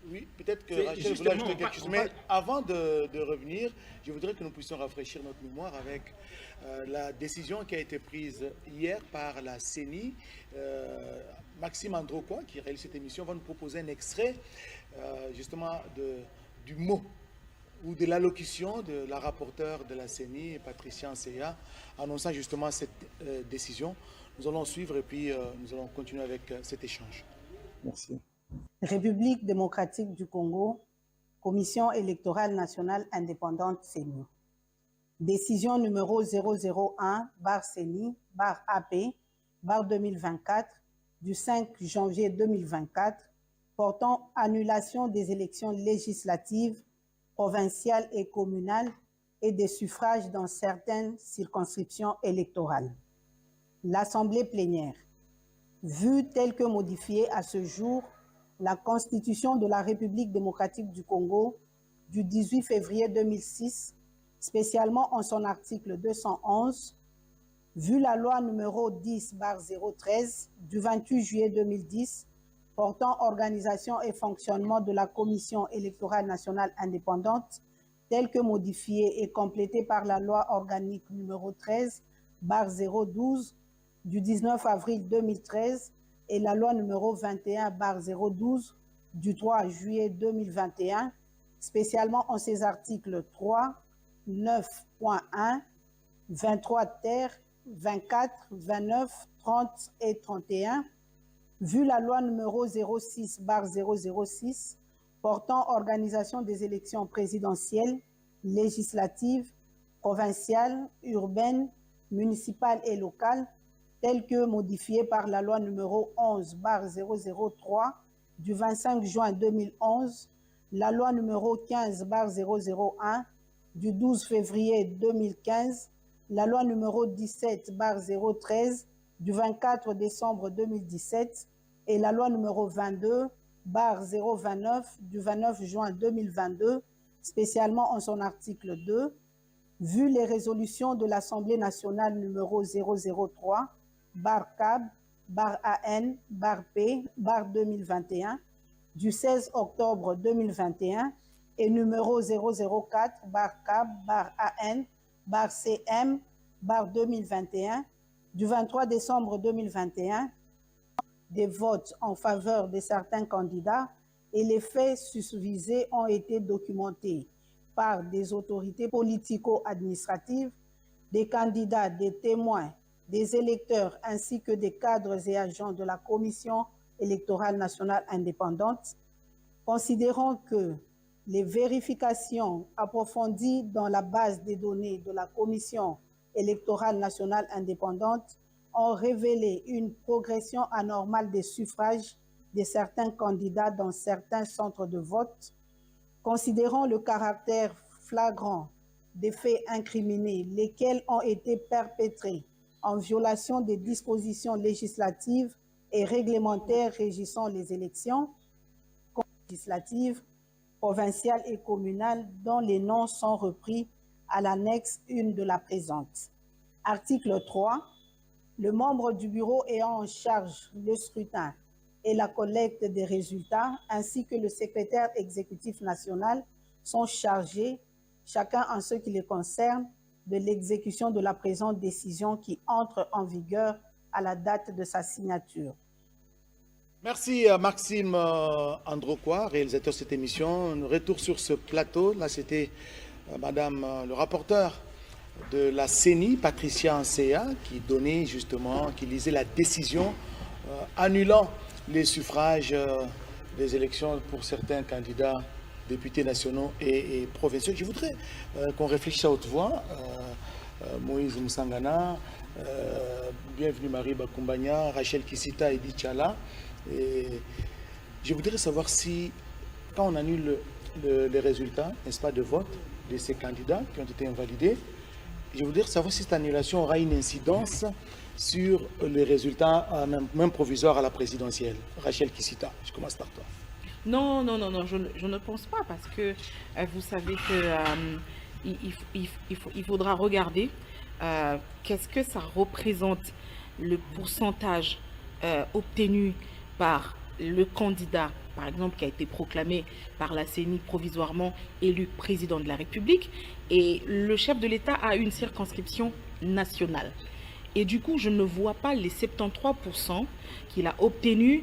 Oui, peut-être que C'est Rachel justement, voulait ajouter quelque chose. on Mais parle- avant de revenir, je voudrais que nous puissions rafraîchir notre mémoire avec la décision qui a été prise hier par la CENI. Maxime Androcois, qui réalise cette émission, va nous proposer un extrait justement du mot ou de l'allocution de la rapporteure de la CENI, Patricia Anseya, annonçant justement cette décision. Nous allons suivre et puis nous allons continuer avec cet échange. Merci. République démocratique du Congo, Commission électorale nationale indépendante CENI. Décision numéro 001/CENI/AP/2024 du 5 janvier 2024 portant annulation des élections législatives, provinciales et communales et des suffrages dans certaines circonscriptions électorales. L'Assemblée plénière, vue telle que modifiée à ce jour, la Constitution de la République démocratique du Congo du 18 février 2006, spécialement en son article 211, vu la loi numéro 10/013 du 28 juillet 2010 portant organisation et fonctionnement de la Commission électorale nationale indépendante, telle que modifiée et complétée par la loi organique numéro 13/012 du 19 avril 2013 et la loi numéro 21/012 du 3 juillet 2021, spécialement en ses articles 3, 9.1, 23 ter, 24, 29, 30 et 31, vu la loi numéro 06/006 portant organisation des élections présidentielles, législatives, provinciales, urbaines, municipales et locales, telle que modifiée par la loi numéro 11/003 du 25 juin 2011, la loi numéro 15/001 du 12 février 2015, la loi numéro 17/013 du 24 décembre 2017 et la loi numéro 22/029 du 29 juin 2022, spécialement en son article 2, vu les résolutions de l'Assemblée nationale numéro 003/CAB/AN/P/2021 du 16 octobre 2021 et numéro 004/CAB/AN/CM/2021 du 23 décembre 2021, des votes en faveur de certains candidats et les faits susvisés ont été documentés par des autorités politico-administratives, des candidats, des témoins, des électeurs ainsi que des cadres et agents de la Commission électorale nationale indépendante, considérant que les vérifications approfondies dans la base des données de la Commission électorale nationale indépendante ont révélé une progression anormale des suffrages de certains candidats dans certains centres de vote, considérant le caractère flagrant des faits incriminés, lesquels ont été perpétrés en violation des dispositions législatives et réglementaires régissant les élections législatives, provinciales et communales dont les noms sont repris à l'annexe 1 de la présente. Article 3. Le membre du bureau ayant en charge le scrutin et la collecte des résultats, ainsi que le secrétaire exécutif national, sont chargés, chacun en ce qui les concerne, de l'exécution de la présente décision qui entre en vigueur à la date de sa signature. Merci Maxime Androcois, réalisateur de cette émission. Retour sur ce plateau. Là, c'était Madame le rapporteur de la CENI, Patricia Ansea, qui lisait la décision annulant les suffrages des élections pour certains candidats députés nationaux et provinciaux. Je voudrais qu'on réfléchisse à haute voix. Moïse Moussangana, bienvenue Marie Bakumbanya, Rachel Kisita, Edith Chala. Et je voudrais savoir si, quand on annule les résultats, n'est-ce pas, de vote de ces candidats qui ont été invalidés, je voudrais savoir si cette annulation aura une incidence sur les résultats, même provisoires à la présidentielle. Rachel Kisita, je commence par toi. Non, je ne pense pas parce que vous savez que il faudra regarder qu'est-ce que ça représente le pourcentage obtenu par le candidat, par exemple, qui a été proclamé par la CENI provisoirement élu président de la République, et le chef de l'État a une circonscription nationale. Et du coup, je ne vois pas les 73% qu'il a obtenus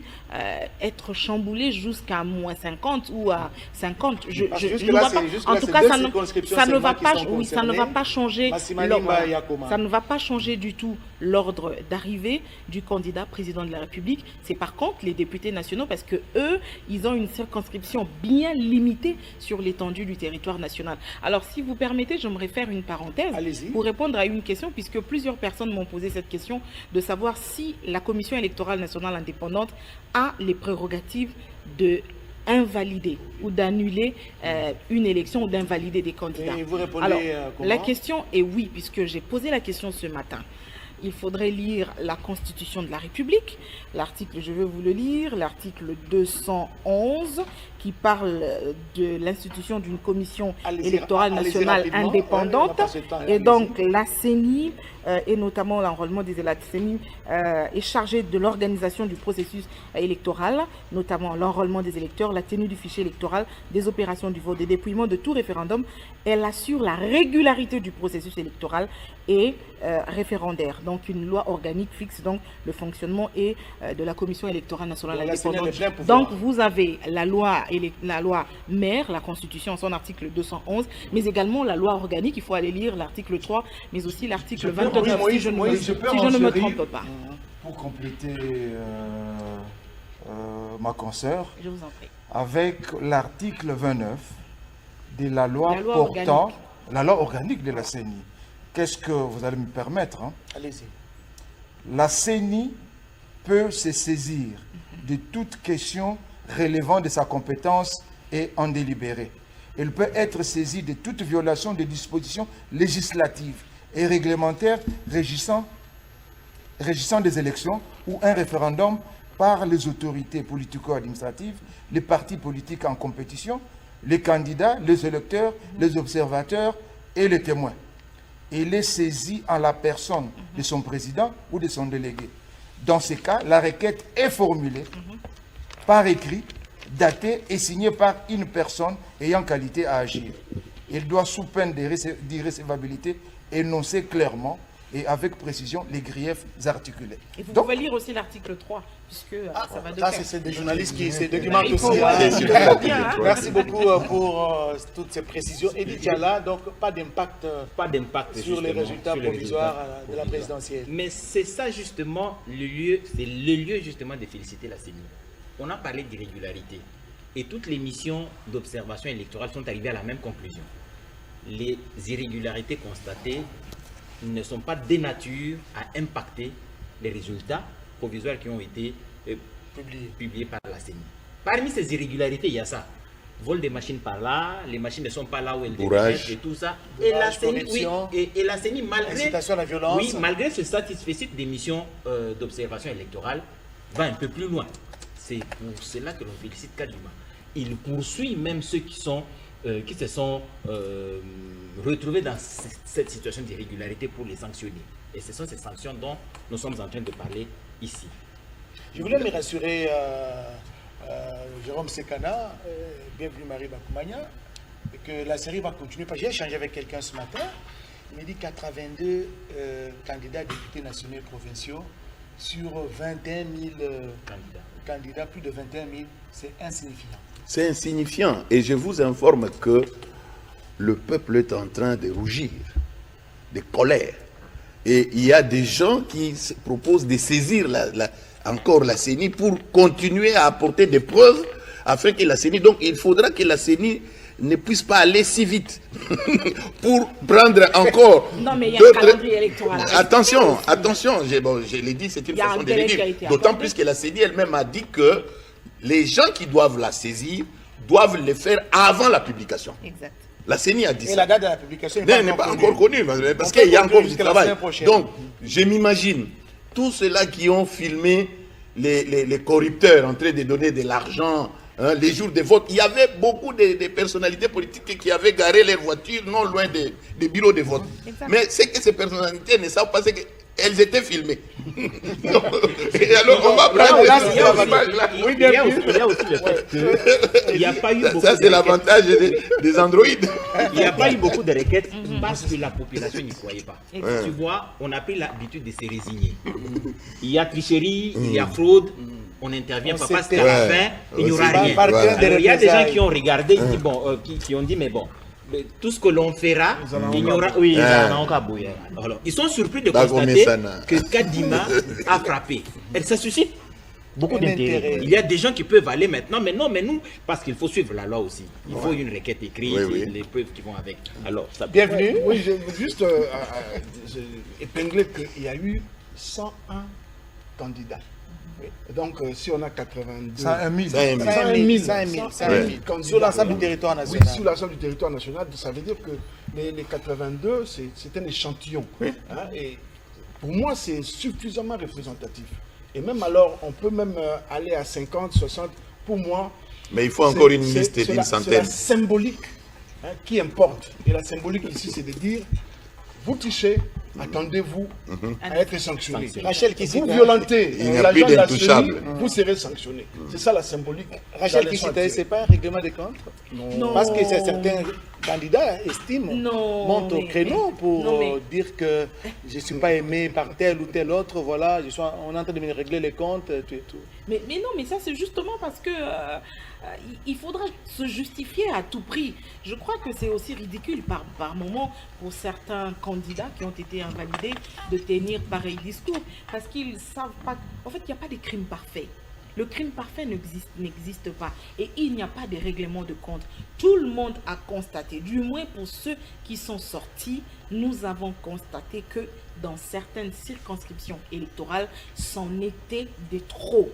être chamboulés jusqu'à moins 50 ou à 50. Je ne vois pas. En tout cas, ça ne va pas changer. Ça ne va pas changer du tout l'ordre d'arrivée du candidat président de la République. C'est par contre les députés nationaux, parce que eux, ils ont une circonscription bien limitée sur l'étendue du territoire national. Alors, si vous permettez, j'aimerais faire une parenthèse pour répondre à une question, puisque plusieurs personnes m'ont posé cette question de savoir si la Commission électorale nationale indépendante a les prérogatives de invalider ou d'annuler une élection ou d'invalider des candidats. Et vous répondez alors, comment? La question est oui, puisque j'ai posé la question ce matin. Il faudrait lire la Constitution de la République. L'article, je vais vous le lire, l'article 211 qui parle de l'institution d'une commission électorale nationale indépendante. Et donc la CENI, et notamment l'enrôlement des électeurs, la CENI est chargée de l'organisation du processus électoral, notamment l'enrôlement des électeurs, la tenue du fichier électoral, des opérations du vote, des dépouillements de tout référendum. Elle assure la régularité du processus électoral et référendaire. Donc une loi organique fixe donc le fonctionnement et de la commission électorale nationale indépendante. Donc vous avez la loi mère, la Constitution en son article 211, mais également la loi organique. Il faut aller lire l'article 3, mais aussi l'article 29 si je ne me trompe pas. Pour compléter ma consoeur, Je vous en prie. avec l'article 29 de la loi portant la loi organique de la CENI. Qu'est-ce que vous allez me permettre, hein? Allez-y. La CENI peut se saisir de toute question relevant de sa compétence et en délibérer. Elle peut être saisie de toute violation des dispositions législatives et réglementaires régissant des élections ou un référendum par les autorités politico-administratives, les partis politiques en compétition, les candidats, les électeurs, les observateurs et les témoins. Elle est saisie en la personne de son président ou de son délégué. Dans ces cas, la requête est formulée par écrit, datée et signée par une personne ayant qualité à agir. Elle doit, sous peine d'irrécevabilité, énoncer clairement et avec précision les griefs articulés. Et vous pouvez lire aussi l'article 3, puisque ça va de pair. C'est des journalistes qui se documentent aussi. Merci beaucoup pour toutes ces précisions. Edith Diala, donc pas d'impact sur les résultats provisoires de la présidentielle. Mais c'est ça justement le lieu justement de féliciter la CENI. On a parlé d'irrégularité et toutes les missions d'observation électorale sont arrivées à la même conclusion. Les irrégularités constatées ne sont pas de nature à impacter les résultats provisoires qui ont été publiés par la CENI. Parmi ces irrégularités, il y a ça. Vol des machines par là, les machines ne sont pas là où elles devraient être et tout ça. Et la CENI, malgré ce satisfecit des missions d'observation électorale, va un peu plus loin. C'est pour cela que l'on félicite Kadima. Il poursuit même ceux qui se sont retrouvés dans cette situation d'irrégularité pour les sanctionner. Et ce sont ces sanctions dont nous sommes en train de parler ici. Je voulais me rassurer, Jérôme Sekana, bienvenue Marie Bakoumania, que la série va continuer. J'ai échangé avec quelqu'un ce matin, il m'a dit 82 candidats députés nationaux et provinciaux sur 21 000 candidats, plus de 21 000, c'est insignifiant. C'est insignifiant. Et je vous informe que le peuple est en train de rougir de colère. Et il y a des gens qui se proposent de saisir encore la CENI pour continuer à apporter des preuves afin que la CENI... Donc il faudra que la CENI ne puisse pas aller si vite pour prendre encore... Non, mais il y a un calendrier électoral. Attention, je l'ai dit, c'est une façon de le dire. D'autant plus que la CENI elle-même a dit que les gens qui doivent la saisir doivent le faire avant la publication. Exact. La CENI a dit ça. Et la date de la publication n'est pas encore connue, parce qu'il y a encore du travail. Donc, je m'imagine, tous ceux-là qui ont filmé les corrupteurs en train de donner de l'argent, hein, les jours de vote, il y avait beaucoup de personnalités politiques qui avaient garé leurs voitures non loin des bureaux de vote. Exact. Mais c'est que ces personnalités ne savent pas, c'est qu'elles étaient filmées. Et alors, on va prendre Il y a aussi le fait qu'il n'y a pas eu beaucoup ça, c'est l'avantage des androïdes. Il n'y a pas eu beaucoup de requêtes parce que la population n'y croyait pas. Tu vois, on a pris l'habitude de se résigner. Il y a tricherie, il y a fraude. On n'intervient pas parce qu'à la fin, il n'y aura rien. Alors, il y a des gens qui ont regardé, qui ont dit, mais bon, tout ce que l'on fera, il n'y aura... Oui, alors, ils sont surpris de constater que Kadima a frappé. Et ça suscite beaucoup d'intérêt. Il y a des gens qui peuvent aller maintenant, mais non, mais nous, parce qu'il faut suivre la loi aussi. Il faut une requête écrite, et les preuves qui vont avec. Alors, ça... Bienvenue. Oui, je veux juste épingler qu'il y a eu 101 candidats. Donc, si on a 82... 101 000. 101 000. Sur l'ensemble du territoire national. Oui, sur l'ensemble du territoire national, ça veut dire que les 82, c'est un échantillon. Hein, et pour moi, c'est suffisamment représentatif. Et même alors, on peut même aller à 50, 60. Pour moi... Mais il faut encore une liste d'une centaine. C'est la symbolique qui importe. Et la symbolique ici, c'est de dire, vous tichez, attendez-vous à être sanctionné. Rachel qui Vous violentez il n'y a plus d'intouchable. Vous serez sanctionné. C'est ça la symbolique. Rachel qui ce n'est pas un règlement de compte? Non. Parce que certains candidats estiment, montent au créneau pour dire que je ne suis pas aimé par tel ou tel autre, voilà, on est en train de me régler les comptes, tout et tout. Mais non, mais ça c'est justement parce que il faudra se justifier à tout prix. Je crois que c'est aussi ridicule par moment pour certains candidats qui ont été invalidés de tenir pareil discours parce qu'ils ne savent pas. En fait, il n'y a pas de crime parfait. Le crime parfait n'existe pas et il n'y a pas de règlement de compte. Tout le monde a constaté, du moins pour ceux qui sont sortis, nous avons constaté que dans certaines circonscriptions électorales, c'en était de trop.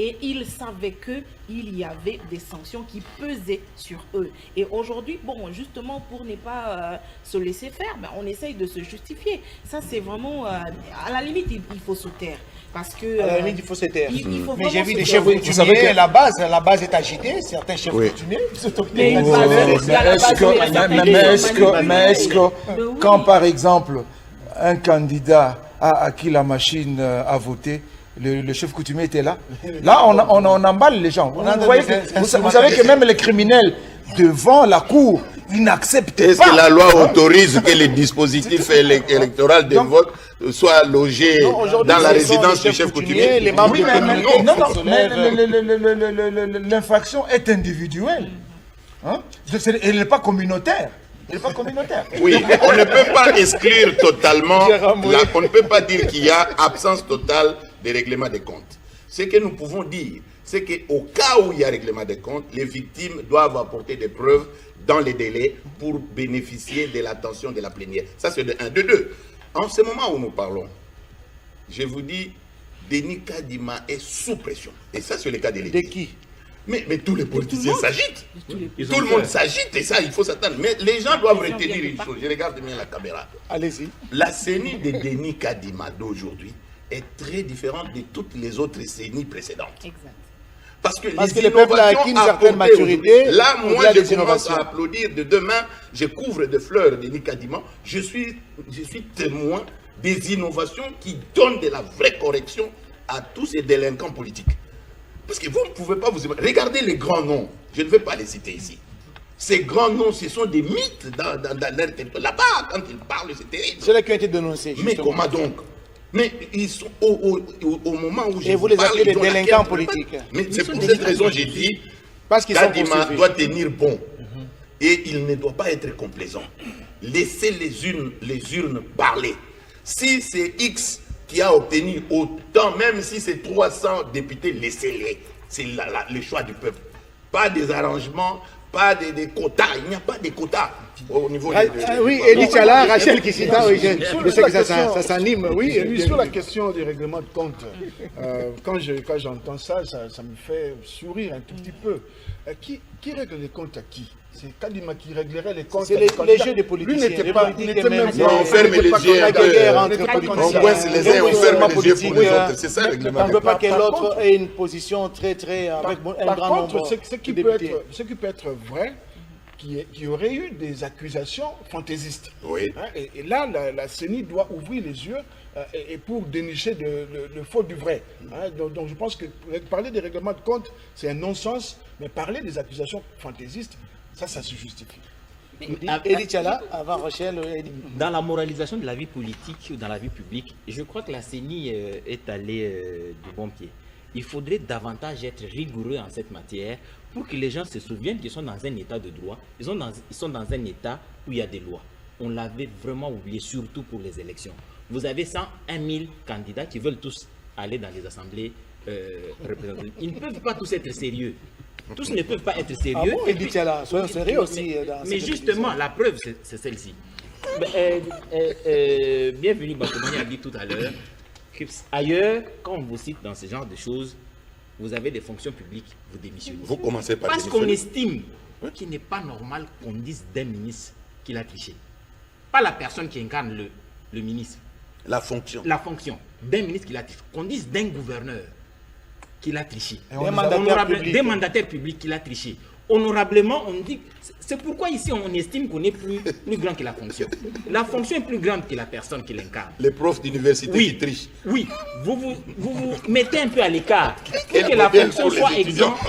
Et ils savaient qu'il y avait des sanctions qui pesaient sur eux. Et aujourd'hui, bon, justement, pour ne pas se laisser faire, ben, on essaye de se justifier. Ça, c'est vraiment... à la limite, il faut se taire. Parce que... à la limite, il faut se taire. Mais j'ai vu des chefs coutumiers, la base est agitée, certains chefs coutumiers se Mais est-ce que quand, par exemple, un candidat à qui la machine a voté, le chef coutumier était là. Là, on emballe les gens. Vous savez que même les criminels, devant la cour, ils n'acceptent pas. Est-ce que la loi autorise que les dispositifs électoraux de vote soient logés dans la résidence du chef coutumier? Les membres l'infraction est individuelle. Hein? Elle n'est pas communautaire. Oui, on ne peut pas exclure totalement, on ne peut pas dire qu'il y a absence totale de règlement des comptes. Ce que nous pouvons dire, c'est qu'au cas où il y a règlement des comptes, les victimes doivent apporter des preuves dans les délais pour bénéficier de l'attention de la plénière. Ça, c'est de 1. De 2, en ce moment où nous parlons, je vous dis, Denis Kadima est sous pression. Et ça, c'est le cas de l'État. De qui? Mais tous les politiciens s'agitent. Tout le monde s'agite et ça, il faut s'attendre. Mais les gens doivent retenir une chose. Je regarde bien la caméra. Allez-y. La CENI de Denis Kadima d'aujourd'hui est très différente de toutes les autres CENI précédentes. Exact. Parce que le peuple a acquis une certaine maturité. Là, moi, je commence à applaudir. De demain, je couvre de fleurs Denis Kadima. Je suis témoin des innovations qui donnent de la vraie correction à tous ces délinquants politiques. Parce que vous ne pouvez pas vous imaginer. Regardez les grands noms. Je ne vais pas les citer ici. Ces grands noms, ce sont des mythes dans leur territoire. Là-bas, quand ils parlent, c'est terrible. C'est là qui ont été dénoncés. Mais comment donc? Mais ils sont au moment où je vous les appelez des délinquants politiques. Mais c'est pour cette raison que j'ai dit Kadima doit tenir bon. Et il ne doit pas être complaisant. laissez les urnes parler. Si c'est X qui a obtenu autant, même si c'est 300 députés, laissez-les. C'est le choix du peuple. Pas des arrangements, pas des quotas. Il n'y a pas de quotas au niveau oui, Elie Tchala, Rachel Kissita, oui, je sais que ça s'anime. Oui, sur la question des règlements de compte, quand j'entends ça, ça me fait sourire un tout petit peu. Qui règle les comptes à qui? C'est Kadima qui réglerait les comptes. C'est les jeux des politiciens. Lui n'était pas même. On ferme les yeux. On coince les uns, on ferme les yeux pour les autres. C'est ça le règlement. On ne veut pas que l'autre ait une position très avec un grand nombre ce qui peut être vrai, qu'il y aurait eu des accusations fantaisistes. Oui. Et là, la CENI doit ouvrir les yeux et pour dénicher le faux du vrai. Donc je pense que parler des règlements de compte, c'est un non-sens, mais parler des accusations fantaisistes, ça se justifie. Elie Tchala, avant Rochelle. Dans la moralisation de la vie politique ou dans la vie publique, je crois que la CENI est allée du bon pied. Il faudrait davantage être rigoureux en cette matière pour que les gens se souviennent qu'ils sont dans un état de droit, ils sont dans un état où il y a des lois. On l'avait vraiment oublié, surtout pour les élections. Vous avez 101 000 candidats qui veulent tous aller dans les assemblées représentatives. Ils ne peuvent pas tous être sérieux. Tous ne peuvent pas être sérieux. Ah bon, Elie Tchala, soyons sérieux aussi. Mais justement, la preuve, c'est celle-ci. Bienvenue, Bakoumani a dit tout à l'heure qu'ailleurs, quand on vous cite dans ce genre de choses, vous avez des fonctions publiques, vous démissionnez. Vous commencez par Parce qu'on estime qu'il n'est pas normal qu'on dise d'un ministre qu'il a triché. Pas la personne qui incarne le ministre. La fonction. La fonction d'un ministre qui l'a triché. Qu'on dise d'un gouverneur qu'il a triché. Des mandataires publics qu'il a triché. Honorablement, on dit... C'est pourquoi ici, on estime qu'on est plus grand que la fonction. La fonction est plus grande que la personne qui l'incarne. Les profs d'université qui trichent. Oui, vous mettez un peu à l'écart pour que la fonction soit exempte.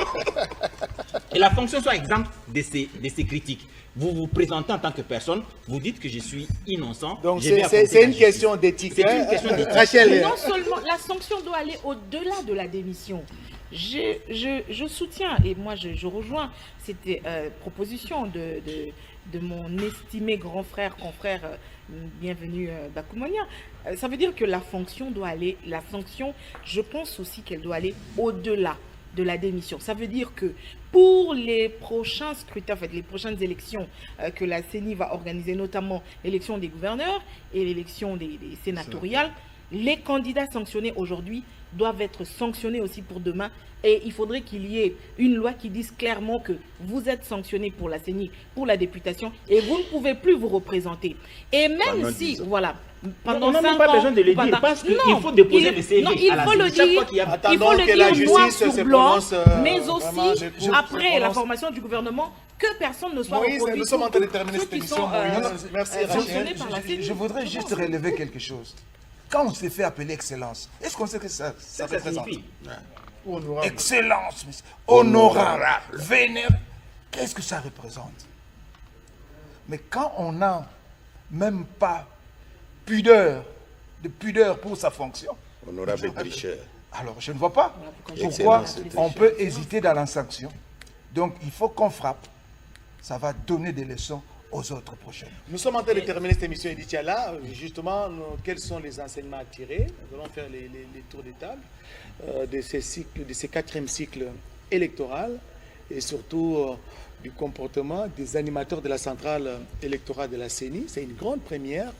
Et la fonction soit exempte de ces critiques. Vous vous présentez en tant que personne, vous dites que je suis innocent. Donc c'est une question d'éthique. C'est une question d'éthique. Rachel. Non seulement la sanction doit aller au-delà de la démission. Je soutiens, et moi je rejoins cette proposition de mon estimé grand frère, confrère, bienvenue Bakoumania. Ça veut dire que la fonction doit aller, la sanction, je pense aussi qu'elle doit aller au-delà de la démission. Ça veut dire que pour les prochains scrutins, en fait, les prochaines élections que la CENI va organiser, notamment l'élection des gouverneurs et l'élection des sénatoriales, les candidats sanctionnés aujourd'hui doivent être sanctionnés aussi pour demain. Et il faudrait qu'il y ait une loi qui dise clairement que vous êtes sanctionné pour la CENI, pour la députation, et vous ne pouvez plus vous représenter. Et même si, voilà, pendant 5 ans... On n'a même pas besoin de le dire, parce qu'il faut déposer des CV à la CENI. Il faut le dire noir sur blanc, mais aussi, après la formation du gouvernement, que personne ne soit reproduit. Nous sommes en train de terminer cette émission. Merci, Rachel. Je voudrais juste relever quelque chose. Quand on s'est fait appeler excellence, est-ce qu'on sait que ça représente? Honorable. Excellence, honorable, vénéré. Qu'est-ce que ça représente? Mais quand on n'a même pas de pudeur pour sa fonction. Honorable et tricheur. Alors, je ne vois pas pourquoi on peut hésiter dans la sanction. Donc, il faut qu'on frappe. Ça va donner des leçons aux autres prochaines. Nous sommes en train de terminer cette émission Elie Tchala. Justement, quels sont les enseignements à tirer? Nous allons faire les tours de table de ces cycles, de ces 4e cycles électoral et surtout du comportement des animateurs de la centrale électorale de la CENI. C'est une grande première.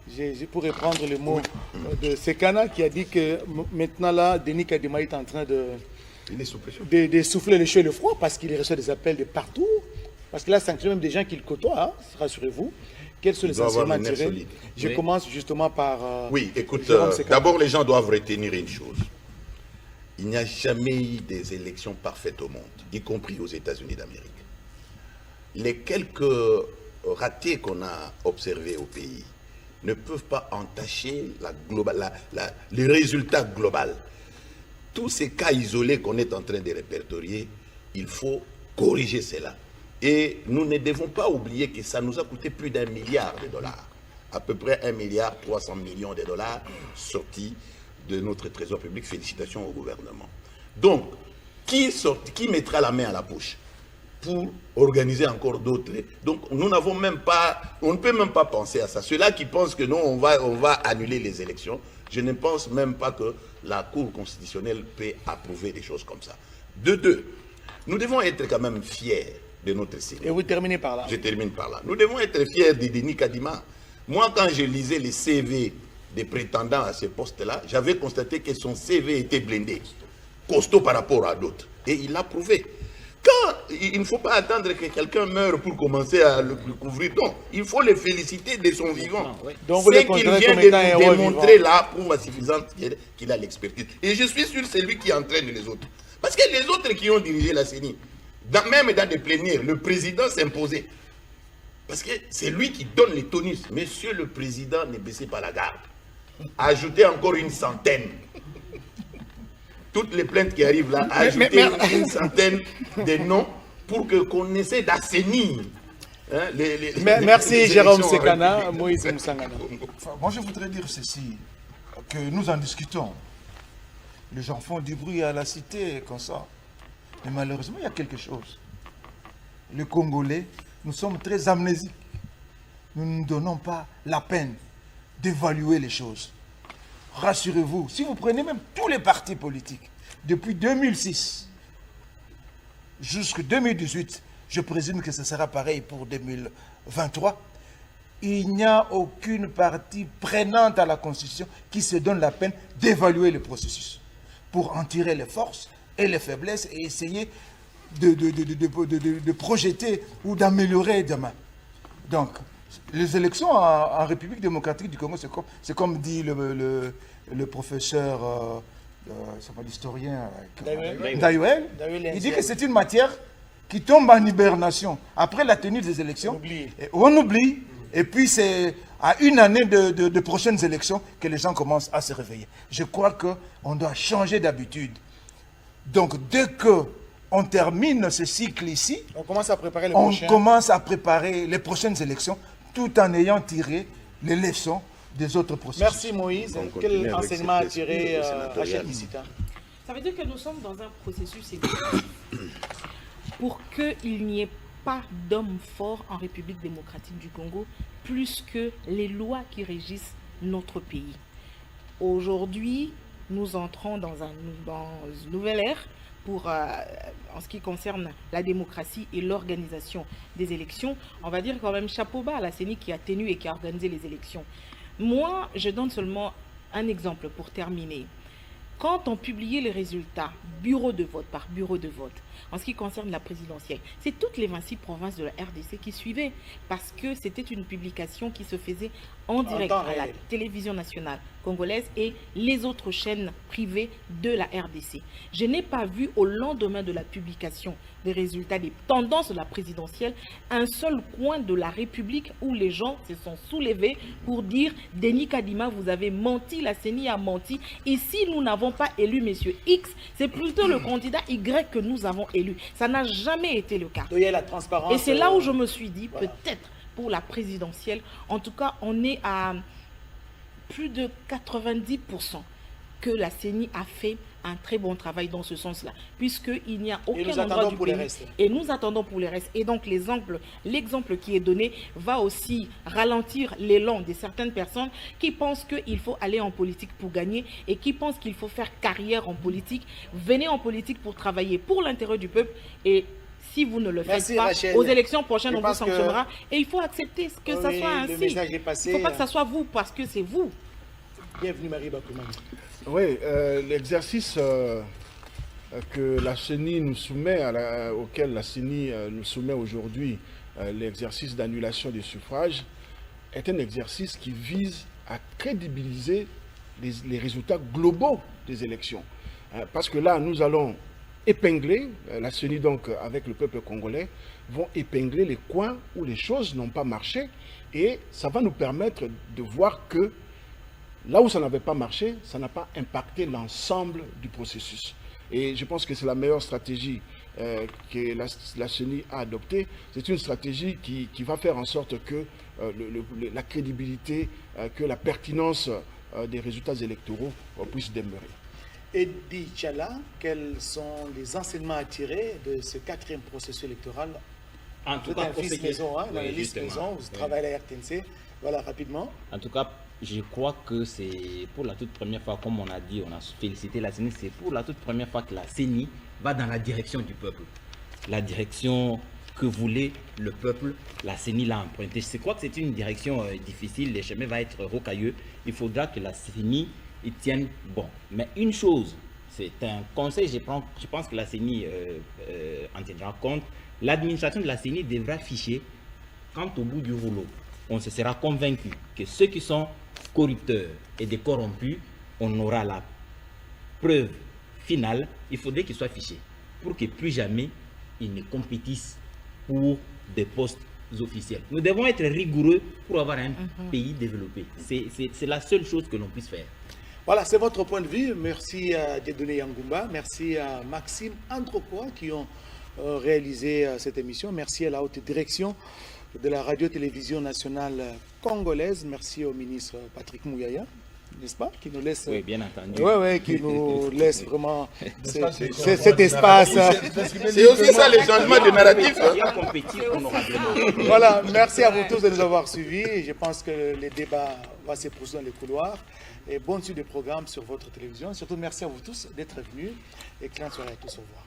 Je pourrais prendre le mot de Sekana qui a dit que maintenant là, Denis Kadima est en train de souffler le chaud et le froid parce qu'il reçoit des appels de partout. Parce que là, sanctionne même des gens qu'il côtoie, hein, rassurez-vous. Quels sont les enseignements tirés? Je commence justement par... oui, écoute, d'abord les gens doivent retenir une chose. Il n'y a jamais eu des élections parfaites au monde, y compris aux États-Unis d'Amérique. Les quelques ratés qu'on a observés au pays ne peuvent pas entacher le résultat global. Tous ces cas isolés qu'on est en train de répertorier, il faut corriger cela. Et nous ne devons pas oublier que ça nous a coûté plus d'1 milliard de dollars. À peu près 1,3 milliard de dollars sortis de notre trésor public. Félicitations au gouvernement. Donc, qui mettra la main à la poche? pour organiser encore d'autres. Donc nous n'avons même pas, on ne peut même pas penser à ça. Ceux-là qui pensent que non, on va annuler les élections, je ne pense même pas que la Cour constitutionnelle peut approuver des choses comme ça. De deux, nous devons être quand même fiers de notre CENI. Et vous terminez par là. Je termine par là. Nous devons être fiers de Denis Kadima. Moi, quand je lisais les CV des prétendants à ce poste-là, j'avais constaté que son CV était blindé, costaud par rapport à d'autres. Et il l'a prouvé. Quand il ne faut pas attendre que quelqu'un meure pour commencer à le couvrir, non, il faut le féliciter de son vivant. Donc vous ce le qu'il considérez vient comme de étant un nous héros démontrer vivant. là prouve à suffisance qu'il a l'expertise. Et je suis sûr que c'est lui qui entraîne les autres. Parce que les autres qui ont dirigé la CENI, même dans des plénières, le président s'imposait. Parce que c'est lui qui donne les tonus. Monsieur le président, ne baissez pas la garde. Ajoutez encore une centaine. Toutes les plaintes qui arrivent là, ajoutez une centaine de noms pour qu'on essaie d'assainir. Hein, Merci les Jérôme élections Sekana, Moïse Moussangana. Enfin, moi, je voudrais dire ceci, que nous en discutons. Les gens font du bruit à la cité, comme ça. Mais malheureusement, il y a quelque chose. Les Congolais, nous sommes très amnésiques. Nous ne nous donnons pas la peine d'évaluer les choses. Rassurez-vous, si vous prenez même tous les partis politiques, depuis 2006 jusqu'en 2018, je présume que ce sera pareil pour 2023, il n'y a aucune partie prenante à la Constitution qui se donne la peine d'évaluer le processus pour en tirer les forces et les faiblesses et essayer de projeter ou d'améliorer demain. Donc, les élections en République démocratique du Congo, c'est comme dit le professeur, l'historien Dayuel, il dit que c'est une matière qui tombe en hibernation après la tenue des élections. On oublie. Et puis c'est à une année de prochaines élections que les gens commencent à se réveiller. Je crois qu'on doit changer d'habitude. Donc dès qu'on termine ce cycle ici, on commence à préparer les prochaines élections tout en ayant tiré les leçons des autres processus. Merci Moïse. Quel enseignement a tiré Rachel Kissita? Ça veut dire que nous sommes dans un processus éducatif pour qu'il n'y ait pas d'hommes forts en République démocratique du Congo, plus que les lois qui régissent notre pays. Aujourd'hui, nous entrons dans une nouvelle ère pour, en ce qui concerne la démocratie et l'organisation des élections. On va dire quand même chapeau bas à la CENI qui a tenu et qui a organisé les élections. Moi, je donne seulement un exemple pour terminer. Quand on publiait les résultats, bureau de vote par bureau de vote, en ce qui concerne la présidentielle, c'est toutes les 26 provinces de la RDC qui suivaient, parce que c'était une publication qui se faisait en direct à la télévision nationale congolaise et les autres chaînes privées de la RDC. Je n'ai pas vu au lendemain de la publication des résultats des tendances de la présidentielle un seul coin de la République où les gens se sont soulevés pour dire « Denis Kadima, vous avez menti, la CENI a menti. Et si nous n'avons pas élu M. X, c'est plutôt le candidat Y que nous avons élu. » Ça n'a jamais été le cas. Il y a la transparence. Et c'est là où je me suis dit, voilà, peut-être pour la présidentielle, en tout cas, on est à plus de 90% que la CENI a fait un très bon travail dans ce sens-là, puisqu'il n'y a aucun endroit du pays. Et nous attendons pour les restes. Et donc, l'exemple qui est donné va aussi ralentir l'élan de certaines personnes qui pensent qu'il faut aller en politique pour gagner et qui pensent qu'il faut faire carrière en politique. Venez en politique pour travailler pour l'intérêt du peuple et si vous ne le faites pas, Rachel, aux élections prochaines, on vous sanctionnera. Et il faut accepter que ça soit ainsi. Il ne faut pas que ça soit vous, parce que c'est vous. Bienvenue Marie Bakouman. Oui, l'exercice que la CENI nous soumet, auquel la CENI nous soumet aujourd'hui, l'exercice d'annulation des suffrages, est un exercice qui vise à crédibiliser les résultats globaux des élections. Parce que là, nous allons épingler, la CENI donc avec le peuple congolais, vont épingler les coins où les choses n'ont pas marché et ça va nous permettre de voir que là où ça n'avait pas marché, ça n'a pas impacté l'ensemble du processus. Et je pense que c'est la meilleure stratégie que la CENI a adoptée. C'est une stratégie qui va faire en sorte que la crédibilité, que la pertinence des résultats électoraux puisse demeurer. Eddie Tchala, quels sont les enseignements à tirer de ce 4e processus électoral? En tout Vous cas, êtes un fils maison, hein, dans oui, les listes justement. maison, vous travaillez à la RTNC. Voilà, rapidement. En tout cas, je crois que c'est pour la toute première fois, comme on a dit, on a félicité la CENI, c'est pour la toute première fois que la CENI va dans la direction du peuple. La direction que voulait le peuple, la CENI l'a empruntée. Je crois que c'est une direction difficile, les chemins vont être rocailleux. Il faudra que la CENI y tienne bon. Mais une chose, c'est un conseil, je pense que la CENI en tiendra compte. L'administration de la CENI devra ficher quand au bout du rouleau, on se sera convaincu que ceux qui sont corrupteurs et des corrompus, on aura la preuve finale, il faudrait qu'ils soient fichés pour que plus jamais ils ne compétissent pour des postes officiels. Nous devons être rigoureux pour avoir un pays développé. C'est la seule chose que l'on puisse faire. Voilà, c'est votre point de vue. Merci à Dieudonné Yangoumba, merci à Maxime Andropois qui ont réalisé cette émission. Merci à la haute direction de la radio-télévision nationale congolaise. Merci au ministre Patrick Mouyaya, n'est-ce pas, qui nous laisse... Oui, bien entendu. Oui, qui nous laisse vraiment cet espace. C'est aussi ça, les changements de narratif. Il y a compétit honorablement. Voilà, merci à vous tous de nous avoir suivis. Je pense que les débats vont se poursuivre dans les couloirs. Et bonne suite de programme sur votre télévision. Surtout, merci à vous tous d'être venus. Excellente soirée à tous. Au revoir.